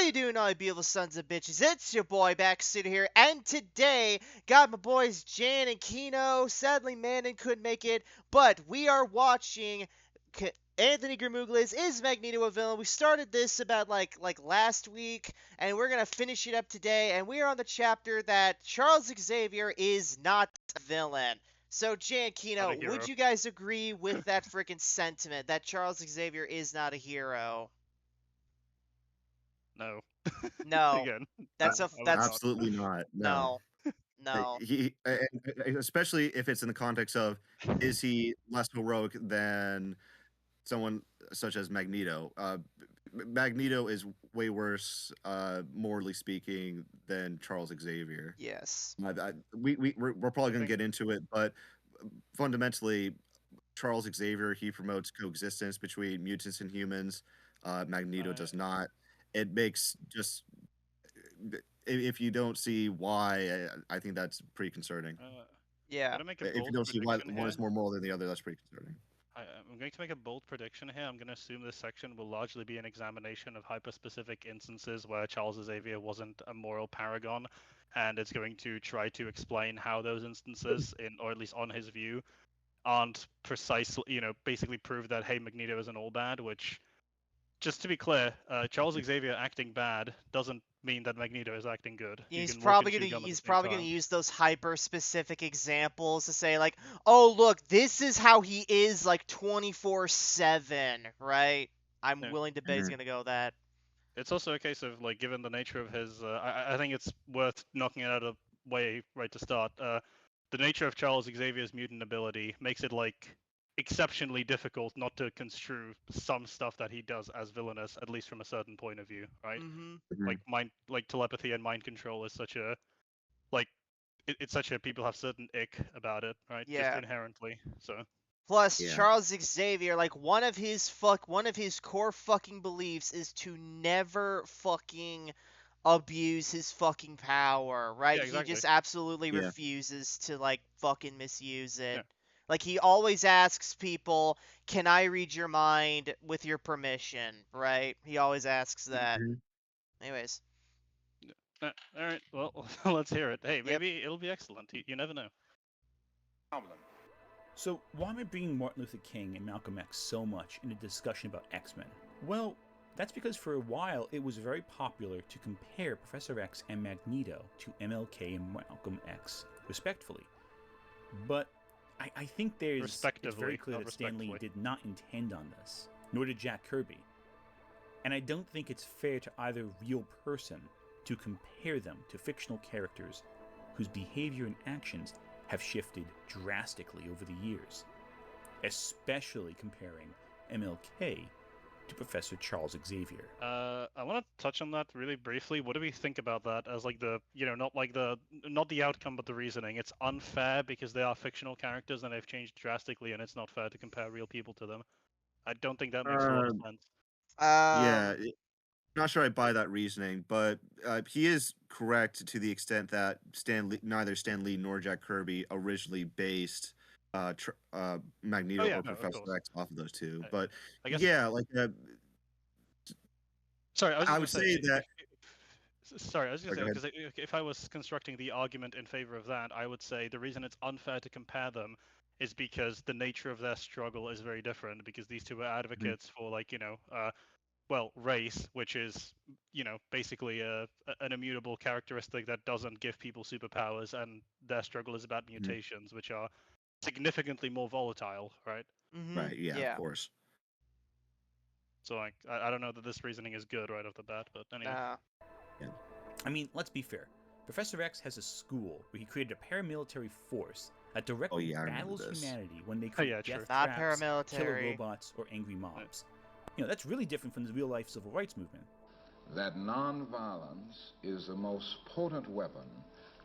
you doing, all you beautiful sons of bitches? It's your boy Backseat here, and today got my boys Jan and Kino. Sadly, Manon couldn't make it, but we are watching Anthony Gramuglia's Is Magneto a Villain? We started this about like last week, and we're gonna finish it up today. And we are on the chapter that Charles Xavier is not a villain. So, Jan, Kino, would you guys agree with that freaking sentiment that Charles Xavier is not a hero? No. No. Again, That's absolutely not. No. no. Especially if it's in the context of, is he less heroic than someone such as Magneto? Magneto is way worse, morally speaking, than Charles Xavier. Yes. We're probably going to get into it, but fundamentally, Charles Xavier, he promotes coexistence between mutants and humans. Magneto does not. It makes just, if you don't see why, I think that's pretty concerning. Yeah. If you don't see why one is more moral than the other, that's pretty concerning. I'm going to make a bold prediction here. I'm going to assume this section will largely be an examination of hyper-specific instances where Charles Xavier wasn't a moral paragon, and it's going to try to explain how those instances, or at least on his view, aren't precisely, basically prove that, hey, Magneto isn't all bad, which, just to be clear, Charles Xavier acting bad doesn't mean that Magneto is acting good. He's probably gonna use those hyper specific examples to say like, oh look, this is how he is like 24/7, right? I'm willing to bet he's gonna go that. It's also a case of like, given the nature of his, I think it's worth knocking it out of the way right to start. The nature of Charles Xavier's mutant ability makes it like exceptionally difficult not to construe some stuff that he does as villainous, at least from a certain point of view, right? Like telepathy and mind control is such a, like, it's such a, people have certain ick about it, right? Yeah. Just inherently. So. Plus, Charles Xavier, like one of his core fucking beliefs is to never fucking abuse his fucking power, right? Yeah, exactly. He just absolutely refuses to like fucking misuse it. Yeah. Like he always asks people, "Can I read your mind with your permission?" Right? He always asks that. Anyways. All right. Well, let's hear it. Hey, maybe it'll be excellent. You never know. So, why am I bringing Martin Luther King and Malcolm X so much in a discussion about X-Men? Well, that's because for a while it was very popular to compare Professor X and Magneto to MLK and Malcolm X, respectfully. But I think it's very clear that Stan Lee did not intend on this, nor did Jack Kirby. And I don't think it's fair to either real person to compare them to fictional characters whose behavior and actions have shifted drastically over the years, especially comparing MLK to Professor Charles Xavier. I want to touch on that really briefly. What do we think about that as like the, not the outcome but the reasoning? It's unfair because they are fictional characters and they've changed drastically, and it's not fair to compare real people to them. I don't think that makes a lot of sense. Yeah, not sure I buy that reasoning, but he is correct to the extent that neither Stan Lee nor Jack Kirby originally based Magneto or Professor X off of those two. But I guess, sorry, I would say that. Sorry, I was going to say, because if I was constructing the argument in favor of that, I would say the reason it's unfair to compare them is because the nature of their struggle is very different, because these two are advocates for, like, race, which is, basically an immutable characteristic that doesn't give people superpowers, and their struggle is about mutations, which are significantly more volatile, right? Right, yeah, of course. So, like, I don't know that this reasoning is good right off the bat, but anyway. I mean, let's be fair. Professor X has a school where he created a paramilitary force that directly battles humanity when they create death traps, killer robots, or angry mobs. That's really different from the real-life civil rights movement. That non-violence is the most potent weapon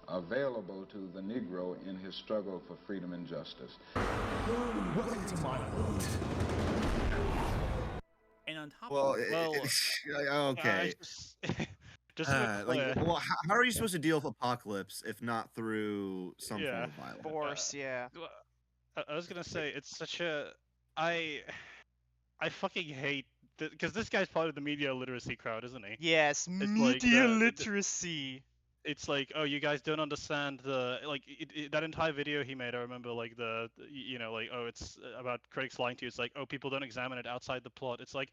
available to the Negro in his struggle for freedom and justice. Welcome to my world. And on top of that, okay. How are you supposed to deal with apocalypse if not through some form of violence? Force, I was gonna say, it's such a... I fucking hate because this guy's part of the media literacy crowd, isn't he? Yes, It's like media literacy. it's like, oh, you guys don't understand that entire video he made. I remember like like, oh, it's about critics lying to you. It's like, oh, people don't examine it outside the plot. It's like,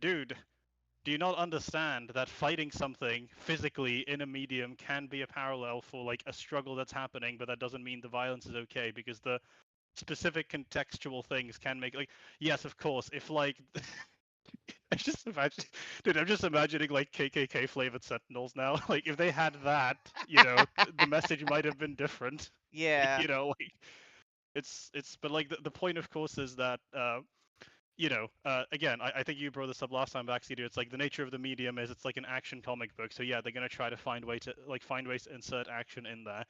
dude, do you not understand that fighting something physically in a medium can be a parallel for like a struggle that's happening, but that doesn't mean the violence is okay, because the specific contextual things can make, like, yes, of course, if like I just imagine, dude, I'm just imagining like KKK flavored Sentinels now. Like if they had that, the message might have been different. Yeah. Like but like the point, of course, is that again, I think you brought this up last time, Backseat. It's like the nature of the medium is it's like an action comic book. So yeah, they're gonna try to find ways to insert action in there.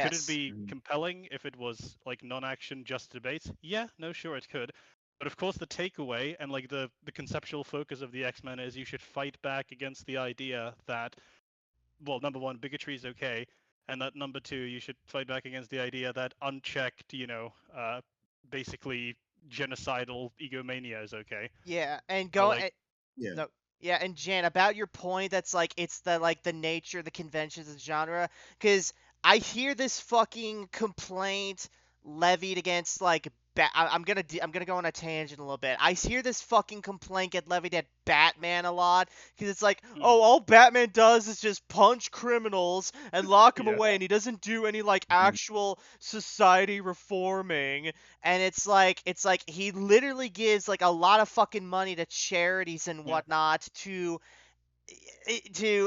Could it Yes. be compelling if it was like non-action, just debate? Yeah, no, sure, it could. But of course, the takeaway and like the conceptual focus of the X-Men is you should fight back against the idea that, well, number one, bigotry is okay, and that number two, you should fight back against the idea that unchecked, basically genocidal egomania is okay. Yeah, and So, go like, Yeah. no, yeah, and Jan, about your point, that's like it's the nature, the conventions of the genre, because I hear this fucking complaint levied against like I'm gonna go on a tangent a little bit. I hear this fucking complaint get levied at Batman a lot because it's like, oh, all Batman does is just punch criminals and lock them Yeah. away, and he doesn't do any like Mhm. actual society reforming. And it's like he literally gives like a lot of fucking money to charities and Yeah. whatnot to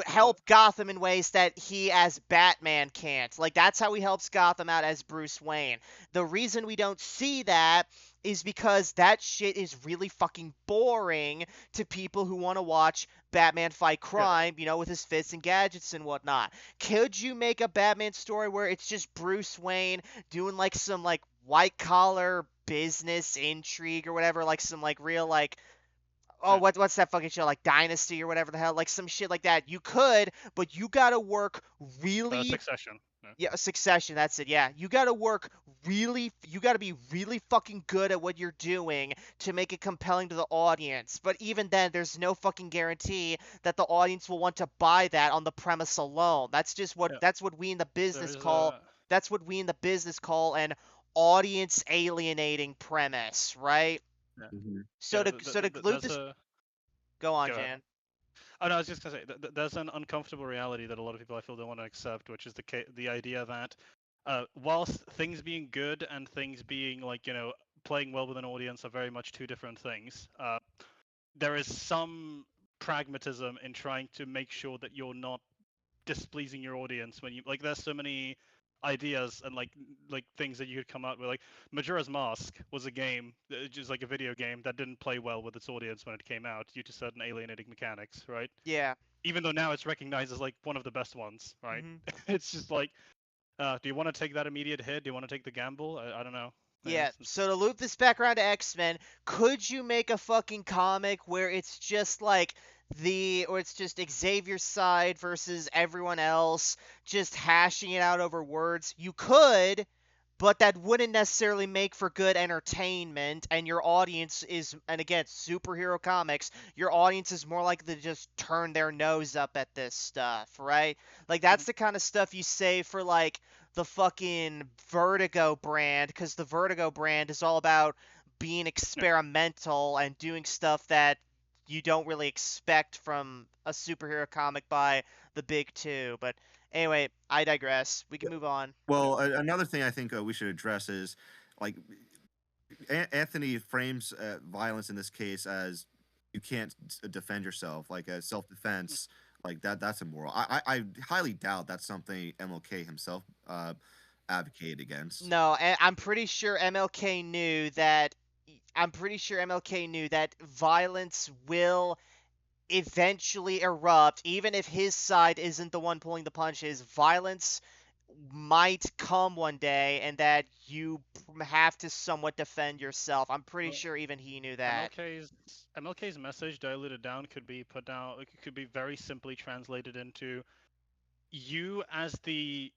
help Gotham in ways that he as Batman can't. Like that's how he helps Gotham out as Bruce Wayne. The reason we don't see that is because that shit is really fucking boring to people who want to watch Batman fight crime, with his fists and gadgets and whatnot. Could you make a Batman story where it's just Bruce Wayne doing like some like white collar business intrigue or whatever, like some like real like what's that fucking show, like Dynasty or whatever the hell, like some shit like that? You could, but you gotta work really. Succession. Yeah, Succession, that's it. Yeah, you gotta work really. You gotta be really fucking good at what you're doing to make it compelling to the audience. But even then, there's no fucking guarantee that the audience will want to buy that on the premise alone. That's just what that's what we in the business call. That's what we in the business call an audience alienating premise, right? Mhm. So to loop this, go on, Go ahead. Jan. Oh no, I was just gonna say there's an uncomfortable reality that a lot of people, I feel, don't want to accept, which is the idea that whilst things being good and things being like playing well with an audience are very much two different things, there is some pragmatism in trying to make sure that you're not displeasing your audience when you like. There's so many ideas and like things that you could come out with. Like Majora's Mask was a game, just like a video game that didn't play well with its audience when it came out due to certain alienating mechanics, right? Yeah. Even though now it's recognized as like one of the best ones, right? Mm-hmm. It's just like, do you want to take that immediate hit? Do you want to take the gamble? I don't know. Yeah, so to loop this back around to X-Men, could you make a fucking comic where it's just like it's just Xavier's side versus everyone else, just hashing it out over words? You could, but that wouldn't necessarily make for good entertainment, and your audience is, and again, superhero comics, your audience is more likely to just turn their nose up at this stuff, right? Like, that's the kind of stuff you say for, like, the fucking Vertigo brand, because the Vertigo brand is all about being experimental and doing stuff that you don't really expect from a superhero comic by the big two. But anyway, I digress. We can move on. Well, another thing I think we should address is like Anthony frames violence in this case as you can't defend yourself, like a self-defense, like that's immoral. I highly doubt that's something MLK himself advocated against. No, and I'm pretty sure MLK knew that. I'm pretty sure MLK knew that violence will eventually erupt, even if his side isn't the one pulling the punches. Violence might come one day, and that you have to somewhat defend yourself. I'm pretty sure even he knew that. MLK's message diluted down could be put down. It could be very simply translated into you as the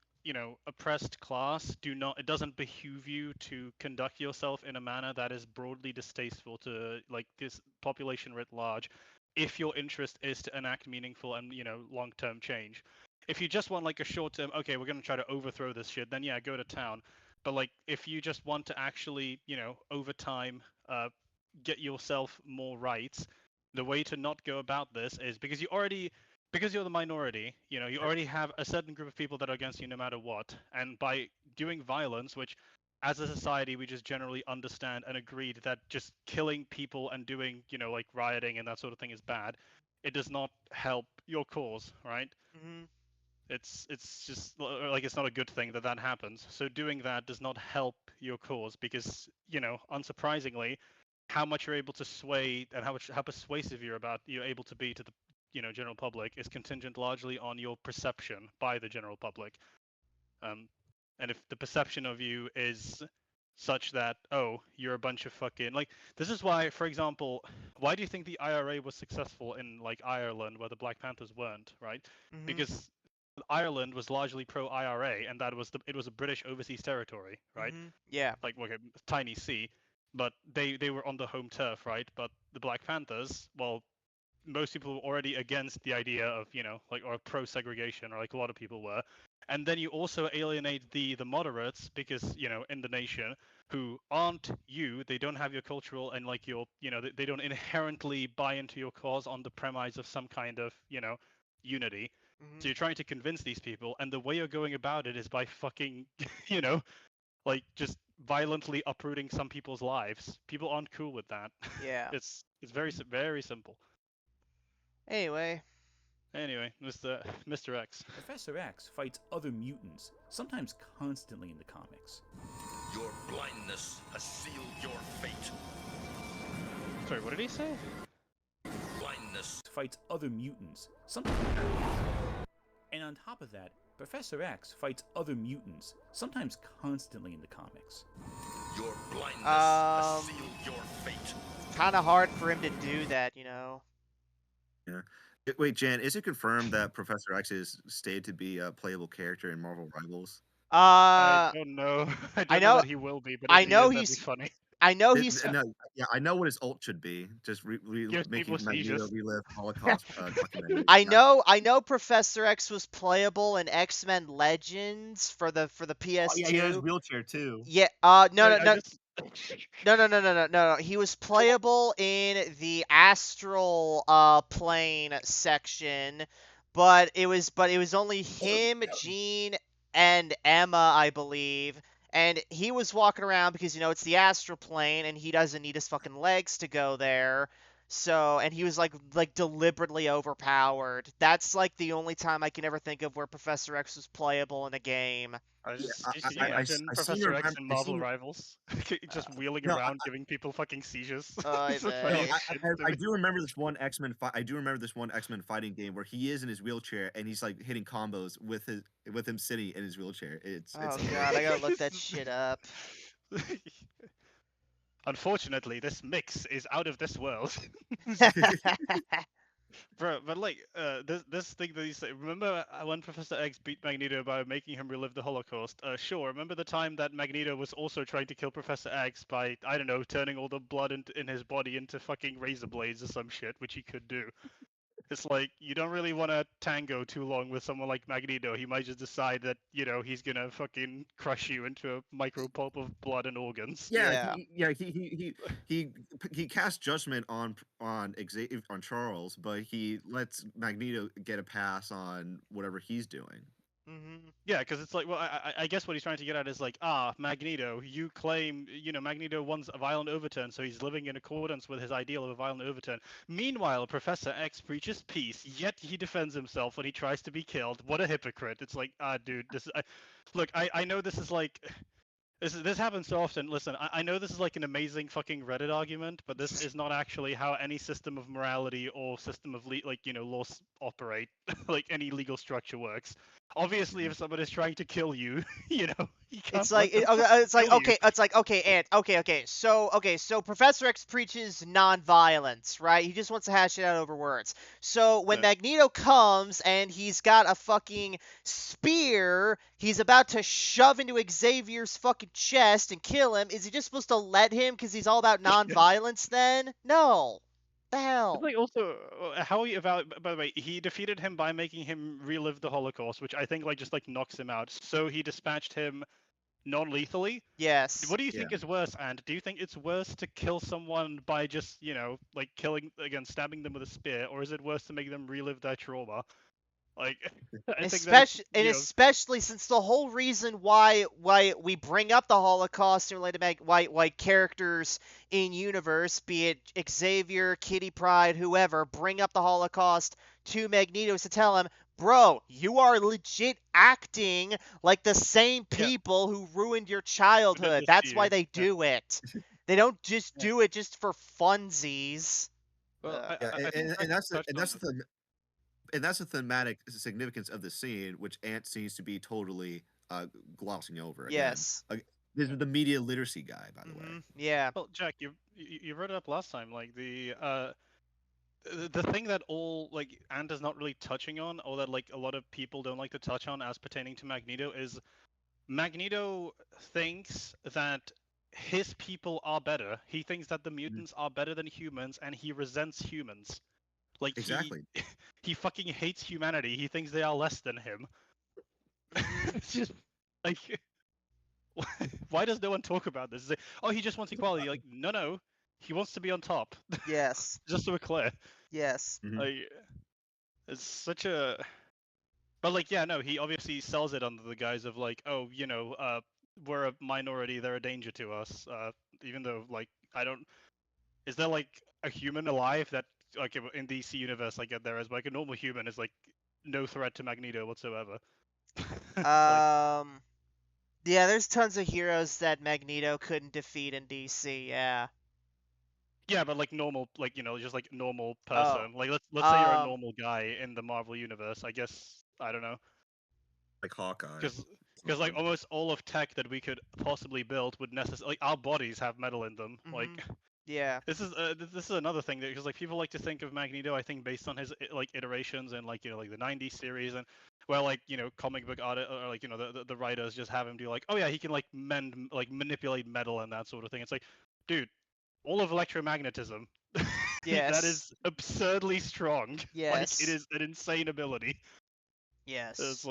oppressed class it doesn't behoove you to conduct yourself in a manner that is broadly distasteful to like this population writ large, if your interest is to enact meaningful and long-term change. If you just want like a short-term, okay, we're gonna try to overthrow this shit, then yeah, go to town. But like, if you just want to actually, over time, get yourself more rights, the way to not go about this is because you're the minority, you already have a certain group of people that are against you no matter what. And by doing violence, which as a society we just generally understand and agreed that just killing people and doing, like rioting and that sort of thing is bad, it does not help your cause, right? Mm-hmm. It's just like it's not a good thing that that happens. So doing that does not help your cause because, unsurprisingly, how much you're able to sway and how persuasive you're able to be to the general public is contingent largely on your perception by the general public. And if the perception of you is such that, oh, you're a bunch of fucking like, this is why, for example, why do you think the IRA was successful in like Ireland where the Black Panthers weren't, right? Mm-hmm. Because Ireland was largely pro IRA, and it was a British overseas territory, right? Mm-hmm. Yeah. Like, okay, tiny C, but they were on the home turf, right? But the Black Panthers, well, most people were already against the idea of, like, or pro segregation, or like a lot of people were. And then you also alienate the moderates because, in the nation, who aren't you, they don't have your cultural and like your, they don't inherently buy into your cause on the premise of some kind of, unity. Mm-hmm. So you're trying to convince these people, and the way you're going about it is by fucking, like just violently uprooting some people's lives. People aren't cool with that. Yeah. It's very very simple. Anyway, Mr. X. Professor X fights other mutants, sometimes constantly in the comics. Your blindness has sealed your fate. Sorry, what did he say? Blindness Fights other mutants, sometimes. And on top of that, Professor X fights other mutants, sometimes constantly in the comics. Your blindness has sealed your fate. kind of hard for him to do that, you know. Yeah. Wait, Jan, is it confirmed that Professor X is stated to be a playable character in Marvel Rivals? I don't know. I don't know know- that he will be, but I if he know is, that'd he's- be funny. I know It- he's. no, yeah, I know what his ult should be. Just Gives making people Magneto seizures. relive Holocaust documentary. I know Professor X was playable in X-Men Legends for the PS2. Oh, yeah, he has wheelchair too. Yeah, no. He was playable in the astral plane section, but it was only him, Jean, and Emma, I believe. And he was walking around because it's the astral plane, and he doesn't need his fucking legs to go there. So, and he was like deliberately overpowered. That's like the only time I can ever think of where Professor X was playable in a game. Can you I imagine seem to Professor X remember- in I Marvel seem- Rivals? Just wheeling no, around, giving people fucking seizures. Oy It's the vey. funniest shit to I me. do remember this one X-Men fight. I do remember this one X-Men fighting game where he is in his wheelchair and he's like hitting combos with him sitting in his wheelchair. It's Oh god, I gotta look that shit up. Unfortunately, this mix is out of this world. Bro, but like, this thing that you say, remember when Professor X beat Magneto by making him relive the Holocaust? Sure. Remember the time that Magneto was also trying to kill Professor X by, I don't know, turning all the blood in his body into fucking razor blades or some shit, which he could do. It's like, you don't really want to tango too long with someone like Magneto. He might just decide that, he's gonna fucking crush you into a micro pulp of blood and organs. Yeah. He casts judgment on Charles, but he lets Magneto get a pass on whatever he's doing. Mm-hmm. Yeah, because it's like, well, I guess what he's trying to get at is like, Magneto, you claim, Magneto wants a violent overturn, so he's living in accordance with his ideal of a violent overturn. Meanwhile, Professor X preaches peace, yet he defends himself when he tries to be killed. What a hypocrite. It's like, dude, look, I know this is like, This happens so often. Listen, I know this is like an amazing fucking Reddit argument, but this is not actually how any system of morality or system of laws operate. Like any legal structure works. Obviously, if someone is trying to kill you, you can't It's like let them it's like kill you. okay, it's like okay, Ant. Okay. So Professor X preaches non-violence, right? He just wants to hash it out over words. So when Yeah. Magneto comes and he's got a fucking spear, he's about to shove into Xavier's fucking chest and kill him. Is he just supposed to let him because he's all about non-violence? Then no, the hell. It's like also how he evaluate. By the way, he defeated him by making him relive the Holocaust, which I think just knocks him out. So he dispatched him non-lethally. Yes. What do you think is worse, and do you think it's worse to kill someone by just stabbing them with a spear, or is it worse to make them relive their trauma? Like, I think that Especially since the whole reason why we bring up the Holocaust and related why characters in universe, be it Xavier, Kitty Pryde, whoever, bring up the Holocaust to Magneto is to tell him, bro, you are legit acting like the same people who ruined your childhood. That's why they do it. They don't just do it just for funsies. Well, and that's the thematic significance of the scene, which Ant seems to be totally glossing over. Yes. This is the media literacy guy, by the way. Yeah. Well, Jack, you wrote it up last time. Like the thing that Ant is not really touching on, or that a lot of people don't like to touch on as pertaining to Magneto, is Magneto thinks that his people are better. He thinks that the mutants are better than humans, and he resents humans. Like exactly. He fucking hates humanity. He thinks they are less than him. It's just like, why does no one talk about this? Like, oh, he just wants equality. Like, no, he wants to be on top. Yes. Just so we're clear. Yes. Like, it's such a. But no, he obviously sells it under the guise of oh, we're a minority. They're a danger to us. Even though I don't. Is there a human alive that in DC universe there is a normal human is no threat to Magneto whatsoever? Yeah, there's tons of heroes that Magneto couldn't defeat in DC. Yeah. Yeah, but normal, just normal person. Let's say you're a normal guy in the Marvel universe. I guess I don't know. Like Hawkeye. Because almost all of tech that we could possibly build would necessarily our bodies have metal in them. Yeah. This is another thing that because people like to think of Magneto, I think based on his iterations and the '90s series and where comic book art or the writers just have him do oh yeah, he can manipulate metal and that sort of thing. It's dude, all of electromagnetism. Yes. That is absurdly strong. Yes. It is an insane ability. Yes. It's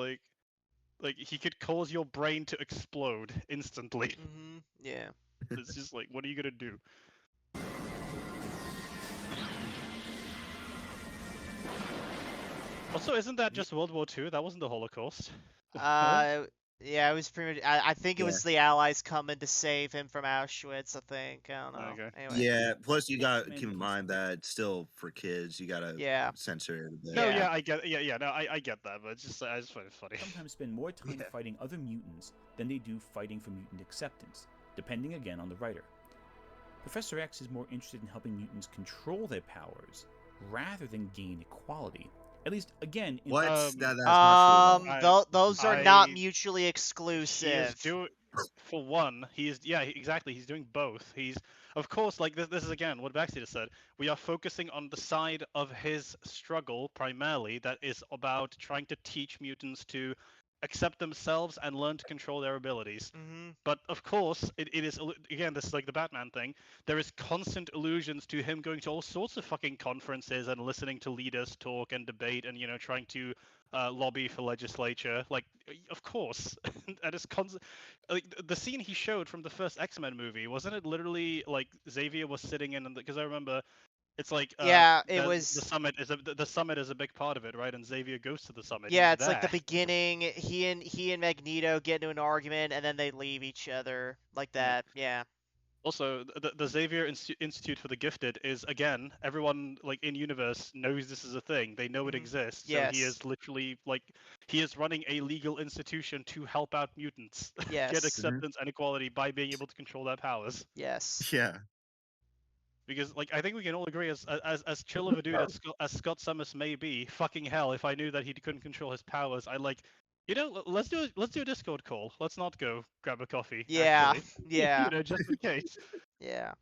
he could cause your brain to explode instantly. Yeah. It's just what are you gonna do? Also, isn't that just World War II? That wasn't the Holocaust. Yeah, it was pretty much. I think it was the Allies coming to save him from Auschwitz. I think. I don't know. Okay. Anyway. Yeah. Plus, you got to keep in mind that still for kids, you got to censor it a bit. No, yeah, I get. Yeah, no, I get that, but it's just I just find it funny. Sometimes spend more time fighting other mutants than they do fighting for mutant acceptance, depending again on the writer. Professor X is more interested in helping mutants control their powers rather than gain equality. At least, again, in that's not true. Those are not mutually exclusive. For one, exactly. He's doing both. He's, of course, this is again what Backseat said. We are focusing on the side of his struggle primarily that is about trying to teach mutants to accept themselves and learn to control their abilities. But of course, it is again, this is the Batman thing. There is constant allusions to him going to all sorts of fucking conferences and listening to leaders talk and debate and trying to lobby for legislature. Of course, and it's constant. The scene he showed from the first X-Men movie, wasn't it literally Xavier was sitting in, because I remember. It's it was the summit is the summit is a big part of it, right? And Xavier goes to the summit. Yeah, it's the beginning. He and Magneto get into an argument, and then they leave each other like that. Yeah. Also, the Xavier Institute for the Gifted is, again, everyone like in universe knows this is a thing. They know it exists. So he Yes. is literally like he is running a legal institution to help out mutants get Yes. acceptance and equality by being able to control their powers. Yes. Yeah. Because like I think we can all agree, as chill of a dude as Scott Summers may be, fucking hell, if I knew that he couldn't control his powers, I'd like, let's do a Discord call. Let's not go grab a coffee. Yeah. Actually, Yeah. just in case. Yeah.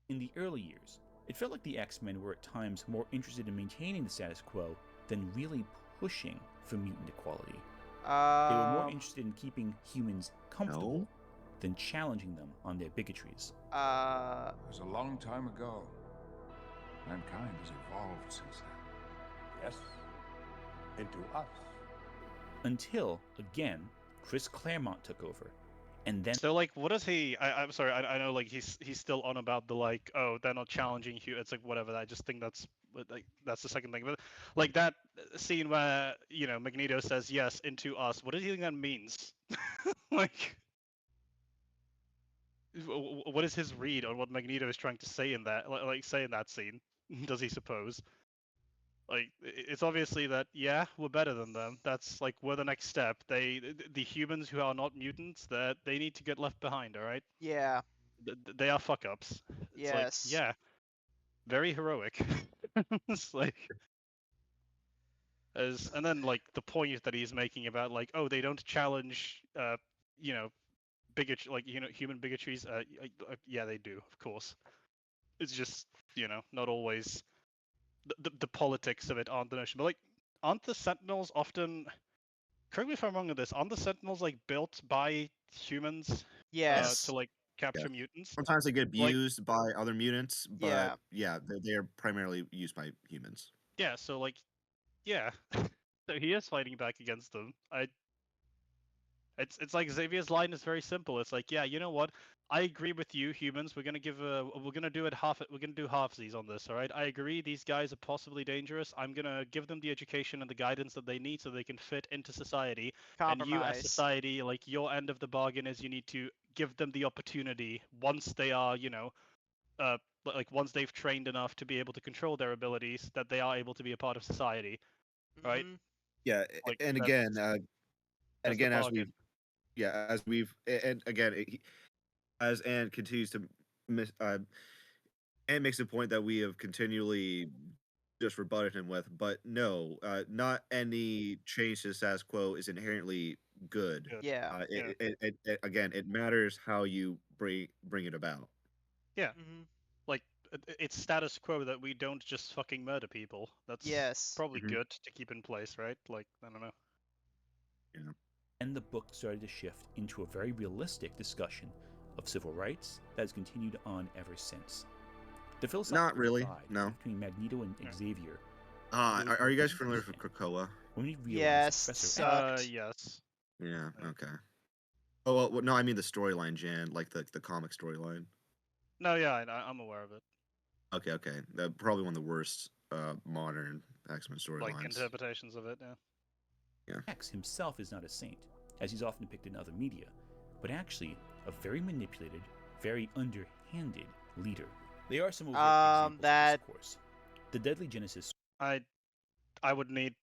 In the early years, it felt like the X-Men were at times more interested in maintaining the status quo than really pushing for mutant equality. They were more interested in keeping humans comfortable than challenging them on their bigotries. It was a long time ago. Mankind has evolved since then. Yes, into us. Until, again, Chris Claremont took over. And then So like, what is he? I'm sorry, I know like he's still on about the like, oh, they're not challenging you. It's like whatever. I just think that's like that's the second thing. But like that scene where Magneto says yes into us. What do you think that means? Like, what is his read on what Magneto is trying to say in that say in that scene? Does he suppose? Like, it's obviously that, yeah, we're better than them. That's like, we're the next step. The humans who are not mutants, that they need to get left behind. All right. Yeah. They are fuck ups. It's like, Yes. yeah, very heroic. It's like, and then like the point that he's making about like, oh, they don't challenge, bigotry, like human bigotries. Yeah, they do, of course. It's just not always. The politics of it aren't the notion, but like, aren't the Sentinels often? Correct me if I'm wrong on this. Aren't the Sentinels like built by humans? Yes. To like capture mutants. Sometimes they get abused by other mutants, but yeah, they are primarily used by humans. Yeah. So like, yeah. So he is fighting back against them. It's like Xavier's line is very simple. It's like, yeah, you know what? I agree with you, humans. We're gonna do We're gonna do halfsies on this. All right. I agree. These guys are possibly dangerous. I'm gonna give them the education and the guidance that they need so they can fit into society. And you, as society, like your end of the bargain is you need to give them the opportunity once they are, like once they've trained enough to be able to control their abilities, that they are able to be a part of society, right? Yeah, Like, and again, as Anne continues to Anne makes a point that we have continually just rebutted him with, but no, not any change to the status quo is inherently good. Yeah. Again, it matters how you bring it about. Yeah. Like, it's status quo that we don't just fucking murder people. That's probably good to keep in place, right? Like, I don't know. Yeah. And the book started to shift into a very realistic discussion of civil rights that has continued on ever since. The philosophical Not really, divide no. between Magneto and Xavier. Are you guys familiar with Krakoa? When we Yes. Yes. Yeah. Okay. Oh well, no, I mean the storyline, Jan, like the comic storyline. No, yeah, I'm aware of it. Okay. Probably one of the worst modern X-Men storylines. Like interpretations of it, yeah. Yeah. X himself is not a saint, as he's often depicted in other media, but actually a very manipulated, very underhanded leader. There are some overt examples of this, of course. The Deadly Genesis. I would need.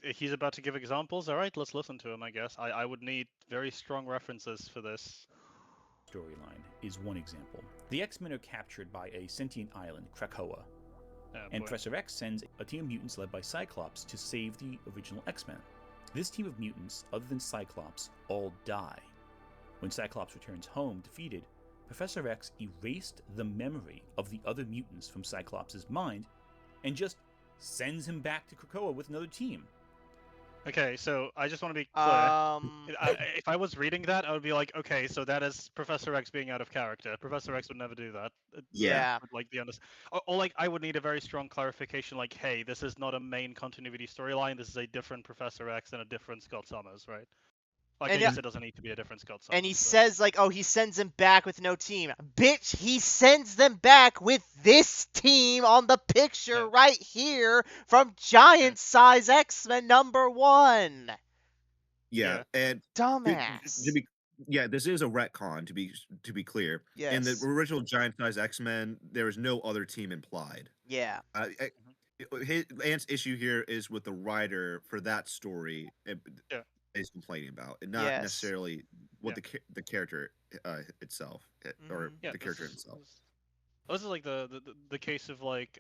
He's about to give examples. All right, let's listen to him. I guess I would need very strong references for this. Storyline is one example. The X-Men are captured by a sentient island, Krakoa, and Professor X sends a team of mutants led by Cyclops to save the original X-Men. This team of mutants, other than Cyclops, all die. When Cyclops returns home defeated, Professor X erased the memory of the other mutants from Cyclops' mind and just sends him back to Krakoa with another team. Okay, so I just want to be clear. If I was reading that, I would be like, okay, so that is Professor X being out of character. Professor X would never do that. Yeah. Like or like I would need a very strong clarification, like, hey, this is not a main continuity storyline. This is a different Professor X and a different Scott Summers, right? Like, I guess it doesn't need to be a different Scott Summers. And he says, like, oh, he sends them back with no team. Bitch, he sends them back with this team on the picture right here from Giant Size X-Men #1. Yeah, and dumbass. yeah, this is a retcon to be clear. In the Yes. original Giant Size X-Men, there was no other team implied. Yeah. Ant's issue here is with the writer for that story Yeah. is complaining about, and not Yes. necessarily what Yeah. the character itself or Yeah, the character itself. This is like the case of like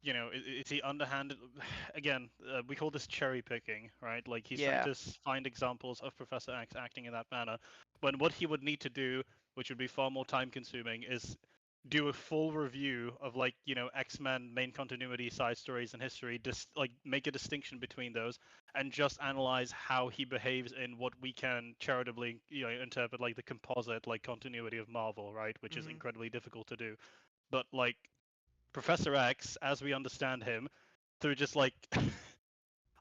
it's the underhanded. Again, we call this cherry picking, right? Like he's trying Yeah. to find examples of Professor X acting in that manner, when what he would need to do, which would be far more time consuming, is do a full review of like X-Men main continuity side stories and history, just like make a distinction between those, and just analyze how he behaves in what we can charitably interpret like the composite like continuity of Marvel, right? Which is incredibly difficult to do. But like Professor X, as we understand him, through just like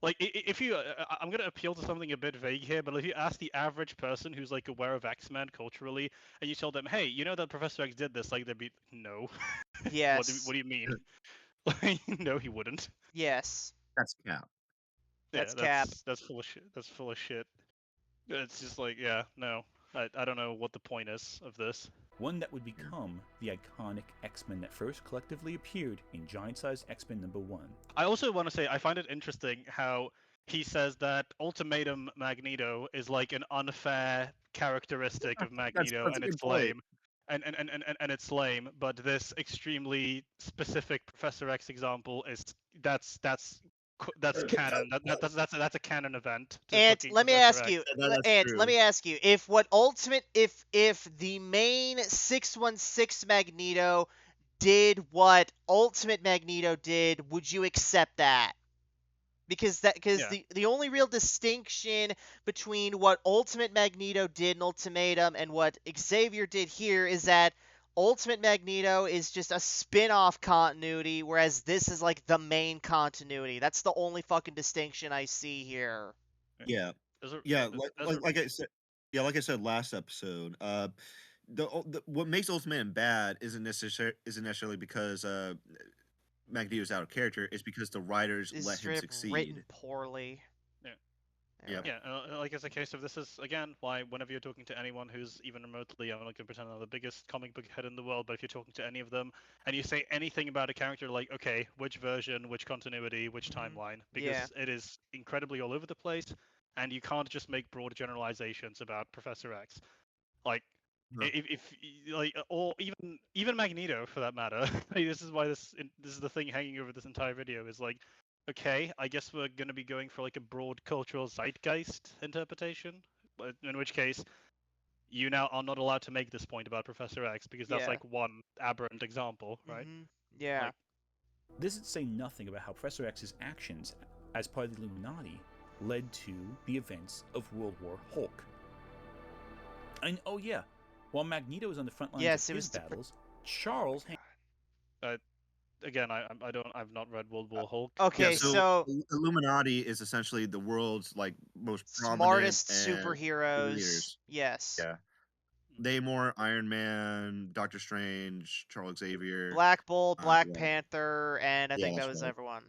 like if you I'm gonna appeal to something a bit vague here, but if you ask the average person who's like aware of X-Men culturally, and you tell them, hey, you know that Professor X did this, like they'd be no. Yes. What do you mean? Like, no, he wouldn't. Yes. That's cap. Yeah, That's cap. that's full of shit. That's full of shit. It's just like, yeah, no. I don't know what the point is of this. One that would become the iconic X-Men that first collectively appeared in Giant Size X-Men #1. I also want to say I find it interesting how he says that Ultimatum Magneto is like an unfair characteristic of Magneto, That's a and good it's point. lame. And it's lame, but this extremely specific Professor X example is that's canon. That's a canon event. And let me ask X. you, That's and let true. me ask you, if the main 616 Magneto did what Ultimate Magneto did, would you accept that? Because Yeah. the only real distinction between what Ultimate Magneto did in Ultimatum and what Xavier did here is that Ultimate Magneto is just a spin-off continuity, whereas this is like the main continuity. That's the only fucking distinction I see here. Yeah, yeah, like I said, yeah, like I said last episode, what makes Ultimatum bad isn't necessarily because Magneto's out of character. It's because the writers Is let him straight up succeed. written poorly. Yeah. Yep. Yeah, like as a case of this is again why whenever you're talking to anyone who's even remotely, I'm not going to pretend I'm the biggest comic book head in the world, but if you're talking to any of them and you say anything about a character, like okay, which version, which continuity, which timeline, because it is incredibly all over the place, and you can't just make broad generalizations about Professor X. Like No. if like or even Magneto for that matter. Like, this is why this is the thing hanging over this entire video is like, okay, I guess we're going to be going for like a broad cultural zeitgeist interpretation, but in which case you now are not allowed to make this point about Professor X because that's like one aberrant example, right? Yeah. Like, this is to say nothing about how Professor X's actions as part of the Illuminati led to the events of World War Hulk. And oh yeah, while Magneto was on the front lines of his battles, Charles. Again, I've not read World War Hulk. Okay, Yeah, so Illuminati is essentially the world's like most smartest prominent superheroes. leaders. Yes. Yeah. Namor, Iron Man, Doctor Strange, Charles Xavier, Black Bolt, Black Panther, and I think that was right. everyone.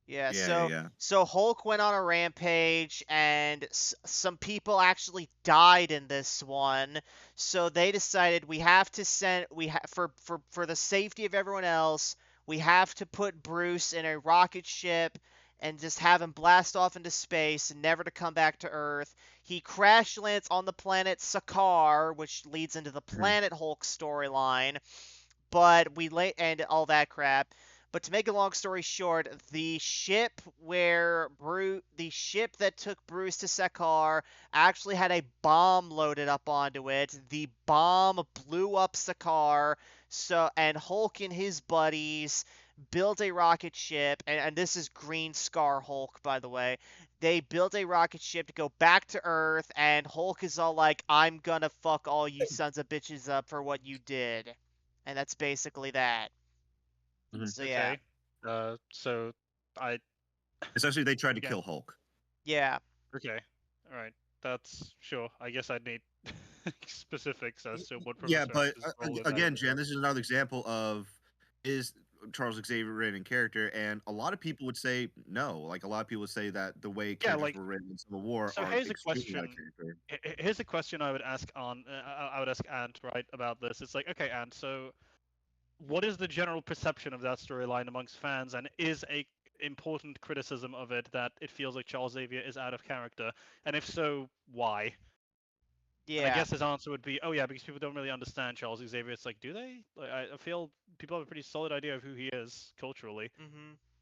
Yeah, Yeah, so Hulk went on a rampage, and some people actually died in this one. So they decided we have to send for the safety of everyone else, we have to put Bruce in a rocket ship and just have him blast off into space and never to come back to Earth. He crash lands on the planet Sakaar, which leads into the Planet Hulk storyline. But and all that crap. But to make a long story short, the ship that took Bruce to Sakaar actually had a bomb loaded up onto it. The bomb blew up Sakaar, and Hulk and his buddies built a rocket ship, and this is Green Scar Hulk, by the way. They built a rocket ship to go back to Earth, and Hulk is all like, I'm gonna fuck all you sons of bitches up for what you did. And that's basically that. So yeah. Okay. So I essentially they tried to kill Hulk. Yeah. Okay. All right. That's sure. I guess I'd need specifics as to what. Yeah, but again, Jen, this is another example of Charles Xavier written in character, and a lot of people would say no. Like a lot of people would say that the way characters were written in Civil War so are here's a extremely out question. of character. Here's a question I would ask I would ask Ant, right, about this. It's like, okay, Ant, so what is the general perception of that storyline amongst fans, and is a important criticism of it that it feels like Charles Xavier is out of character, and if so, why? Yeah. And I guess his answer would be, oh yeah, because people don't really understand Charles Xavier. It's like, do they? Like, I feel people have a pretty solid idea of who he is culturally.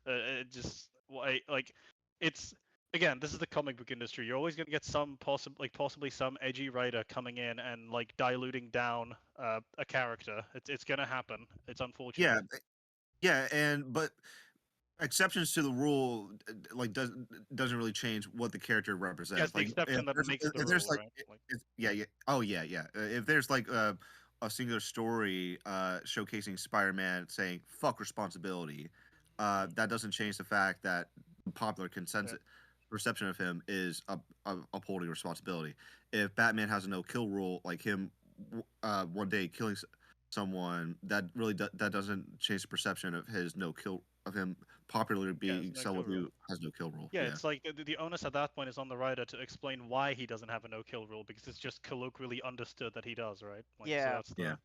It just like it's again, this is the comic book industry. You're always gonna get some possibly some edgy writer coming in and like diluting down a character. It's gonna happen. It's unfortunate. Yeah, but exceptions to the rule like doesn't really change what the character represents. Yeah, it's the Like exception that makes the if there's rule, like, right? yeah. If there's like a singular story showcasing Spider-Man saying "fuck responsibility," that doesn't change the fact that the popular consensus perception of him is upholding responsibility. If Batman has a no-kill rule, like him one day killing someone, that really that doesn't change the perception of his no-kill of him popularly being someone who has no kill rule. Yeah, it's like the onus at that point is on the writer to explain why he doesn't have a no kill rule, because it's just colloquially understood that he does, right? Like, yeah. So that's the, yeah.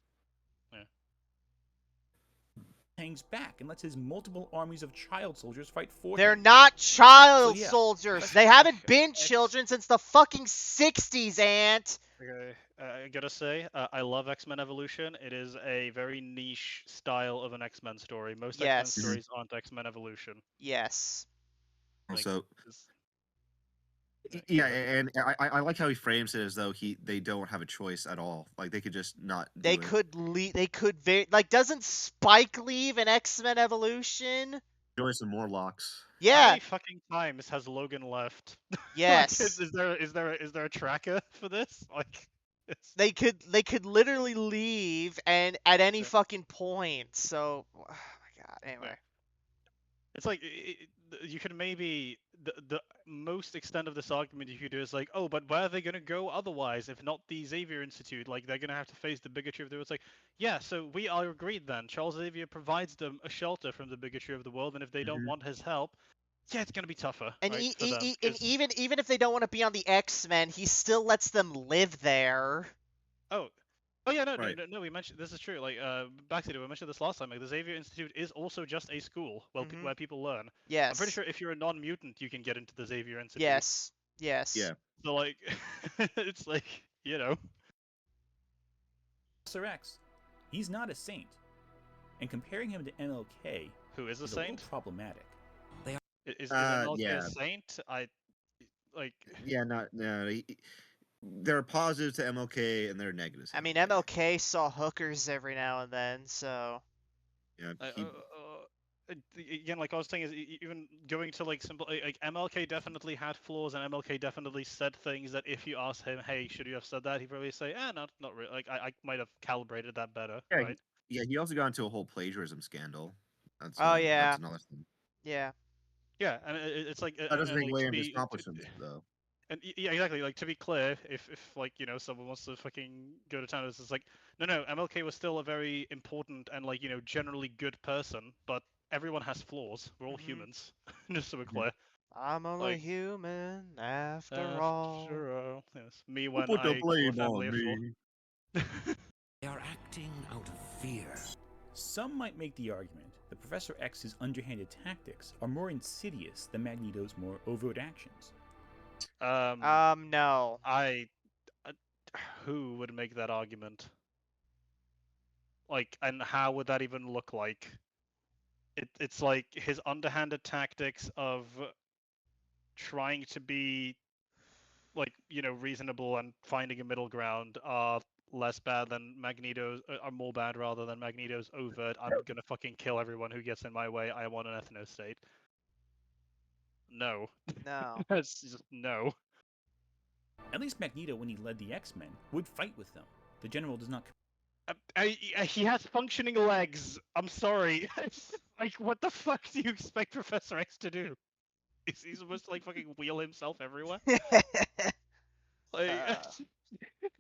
Hangs back and lets his multiple armies of child soldiers fight for They're him. not child So, yeah. soldiers. They haven't been children since the fucking 60s, Ant. Okay, I gotta say, I love X-Men Evolution. It is a very niche style of an X-Men story. Most X-Men stories aren't X-Men Evolution. Yes. Also, yeah, and I like how he frames it as though they don't have a choice at all. Like they could just not. They could leave. They could like. Doesn't Spike leave in X-Men Evolution? Joyce and Morlocks. Yeah. How many fucking times has Logan left? Yes. Like, is there a tracker for this? Like, they could literally leave and at any fucking point. So, oh my god. Anyway. It's like you could maybe the most extent of this argument you could do is like, oh, but where are they gonna go otherwise if not the Xavier Institute? Like they're gonna have to face the bigotry of the world. It's like, yeah, so we are agreed then. Charles Xavier provides them a shelter from the bigotry of the world, and if they don't want his help, yeah, it's gonna be tougher. And, right, and even if they don't want to be on the X-Men, he still lets them live there. Oh yeah, no, we mentioned this is true. Like Backseat, we mentioned this last time. Like the Xavier Institute is also just a school where people learn. Yes. I'm pretty sure if you're a non-mutant, you can get into the Xavier Institute. Yes. Yeah. So like, it's like, you know. Professor X, he's not a saint, and comparing him to MLK, who is a saint, saint, a little problematic. Is MLK a saint? Yeah, no. There are positives to MLK and there are negatives. I mean, MLK saw hookers every now and then, so. Yeah. Again, like I was saying, is even going to like simple, like MLK definitely had flaws, and MLK definitely said things that if you ask him, hey, should you have said that, he'd probably say, not really. Like I might have calibrated that better, right? He also got into a whole plagiarism scandal. That's yeah. That's another thing. Yeah. Yeah, and it's like that doesn't take away his accomplishments, though. And yeah, exactly. Like to be clear, if like someone wants to fucking go to town, it's like no, MLK was still a very important and like generally good person, but everyone has flaws. We're all humans, just so we're clear. I'm only human after all. Yes, me when put the I blame call a family on me. They are acting out of fear. Some might make the argument that Professor X's underhanded tactics are more insidious than Magneto's more overt actions. No. Who would make that argument? Like, and how would that even look like? It's like his underhanded tactics of trying to be, like, reasonable and finding a middle ground are less bad than Magneto's, are more bad rather than Magneto's overt, I'm gonna fucking kill everyone who gets in my way, I want an ethno-state. No. No. That's just no. At least Magneto, when he led the X-Men, would fight with them. The General does not... He has functioning legs. I'm sorry. Like, what the fuck do you expect Professor X to do? Is he supposed to, like, fucking wheel himself everywhere? Like,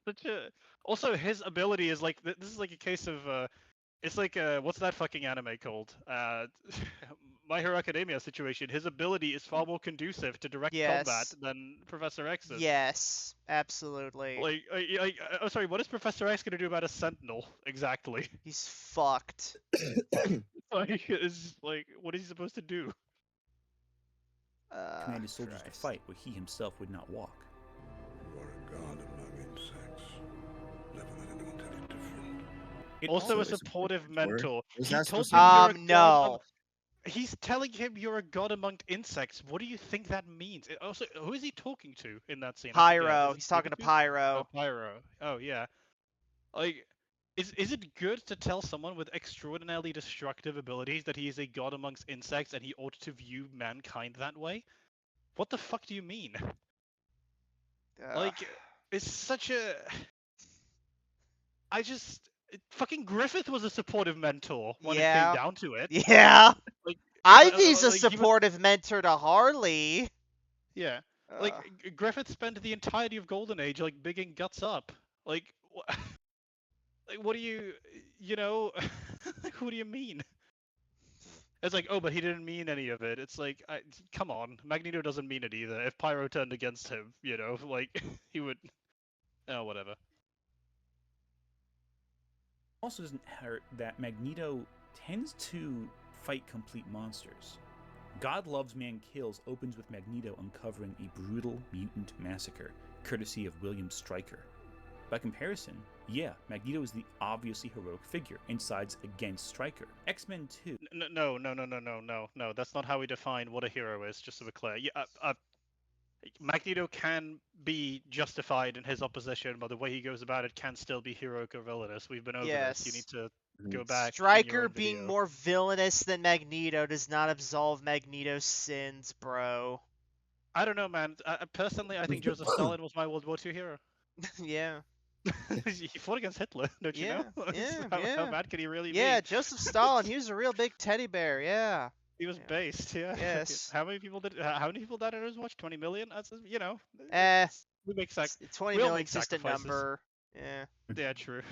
such a... Also, his ability is, like, this is, like, a case of, It's like what's that fucking anime called? My Hero Academia situation. His ability is far more conducive to direct combat Yes. than Professor X's. Yes, absolutely. Like, I'm sorry. What is Professor X gonna do about a Sentinel exactly? He's fucked. Like, it's like, what is he supposed to do? Command his soldiers to Christ. fight where he himself would not walk. You are a god among insects. Never let anyone tell you different. It Also, a is it supportive word? mentor. Was He that told supposed him to you're a god No. He's telling him you're a god among insects. What do you think that means? Also, who is he talking to in that scene? I forget. Pyro. Is it He's talking to Sabretooth? Pyro. Oh, Pyro. Oh, yeah. Like, is it good to tell someone with extraordinarily destructive abilities that he is a god amongst insects and he ought to view mankind that way? What the fuck do you mean? Like, it's such a. Fucking Griffith was a supportive mentor when it came Yeah. down to it. Yeah. Like, Ivy's a like, he was- supportive mentor to Harley. Yeah. Like, Griffith spent the entirety of Golden Age, like, bigging guts up. Like, like, what do you know, who do you mean? It's like, oh, but he didn't mean any of it. It's like, come on, Magneto doesn't mean it either. If Pyro turned against him, you know, like, he would, oh, whatever. also doesn't hurt that Magneto tends to fight complete monsters. God Loves Man Kills opens with Magneto uncovering a brutal mutant massacre, courtesy of William Stryker. By comparison, yeah, Magneto is the obviously heroic figure and sides against Stryker. X-Men 2. No. That's not how we define what a hero is, just to be clear. Yeah, Magneto can be justified in his opposition, but the way he goes about it can still be heroic or villainous. We've been over this. You need to go back. Stryker being more villainous than Magneto does not absolve Magneto's sins, bro. I don't know, man. Personally, I think Joseph Stalin was my World War II hero. Yeah. He fought against Hitler, don't you know? Yeah. How bad could he really be? Yeah, Joseph Stalin, he was a real big teddy bear, yeah. He was based, yeah. Yes. How many people died in his watch? 20 million? That's, you know. We make 20 we all million make just a sacrifices. number. Yeah. Yeah, true.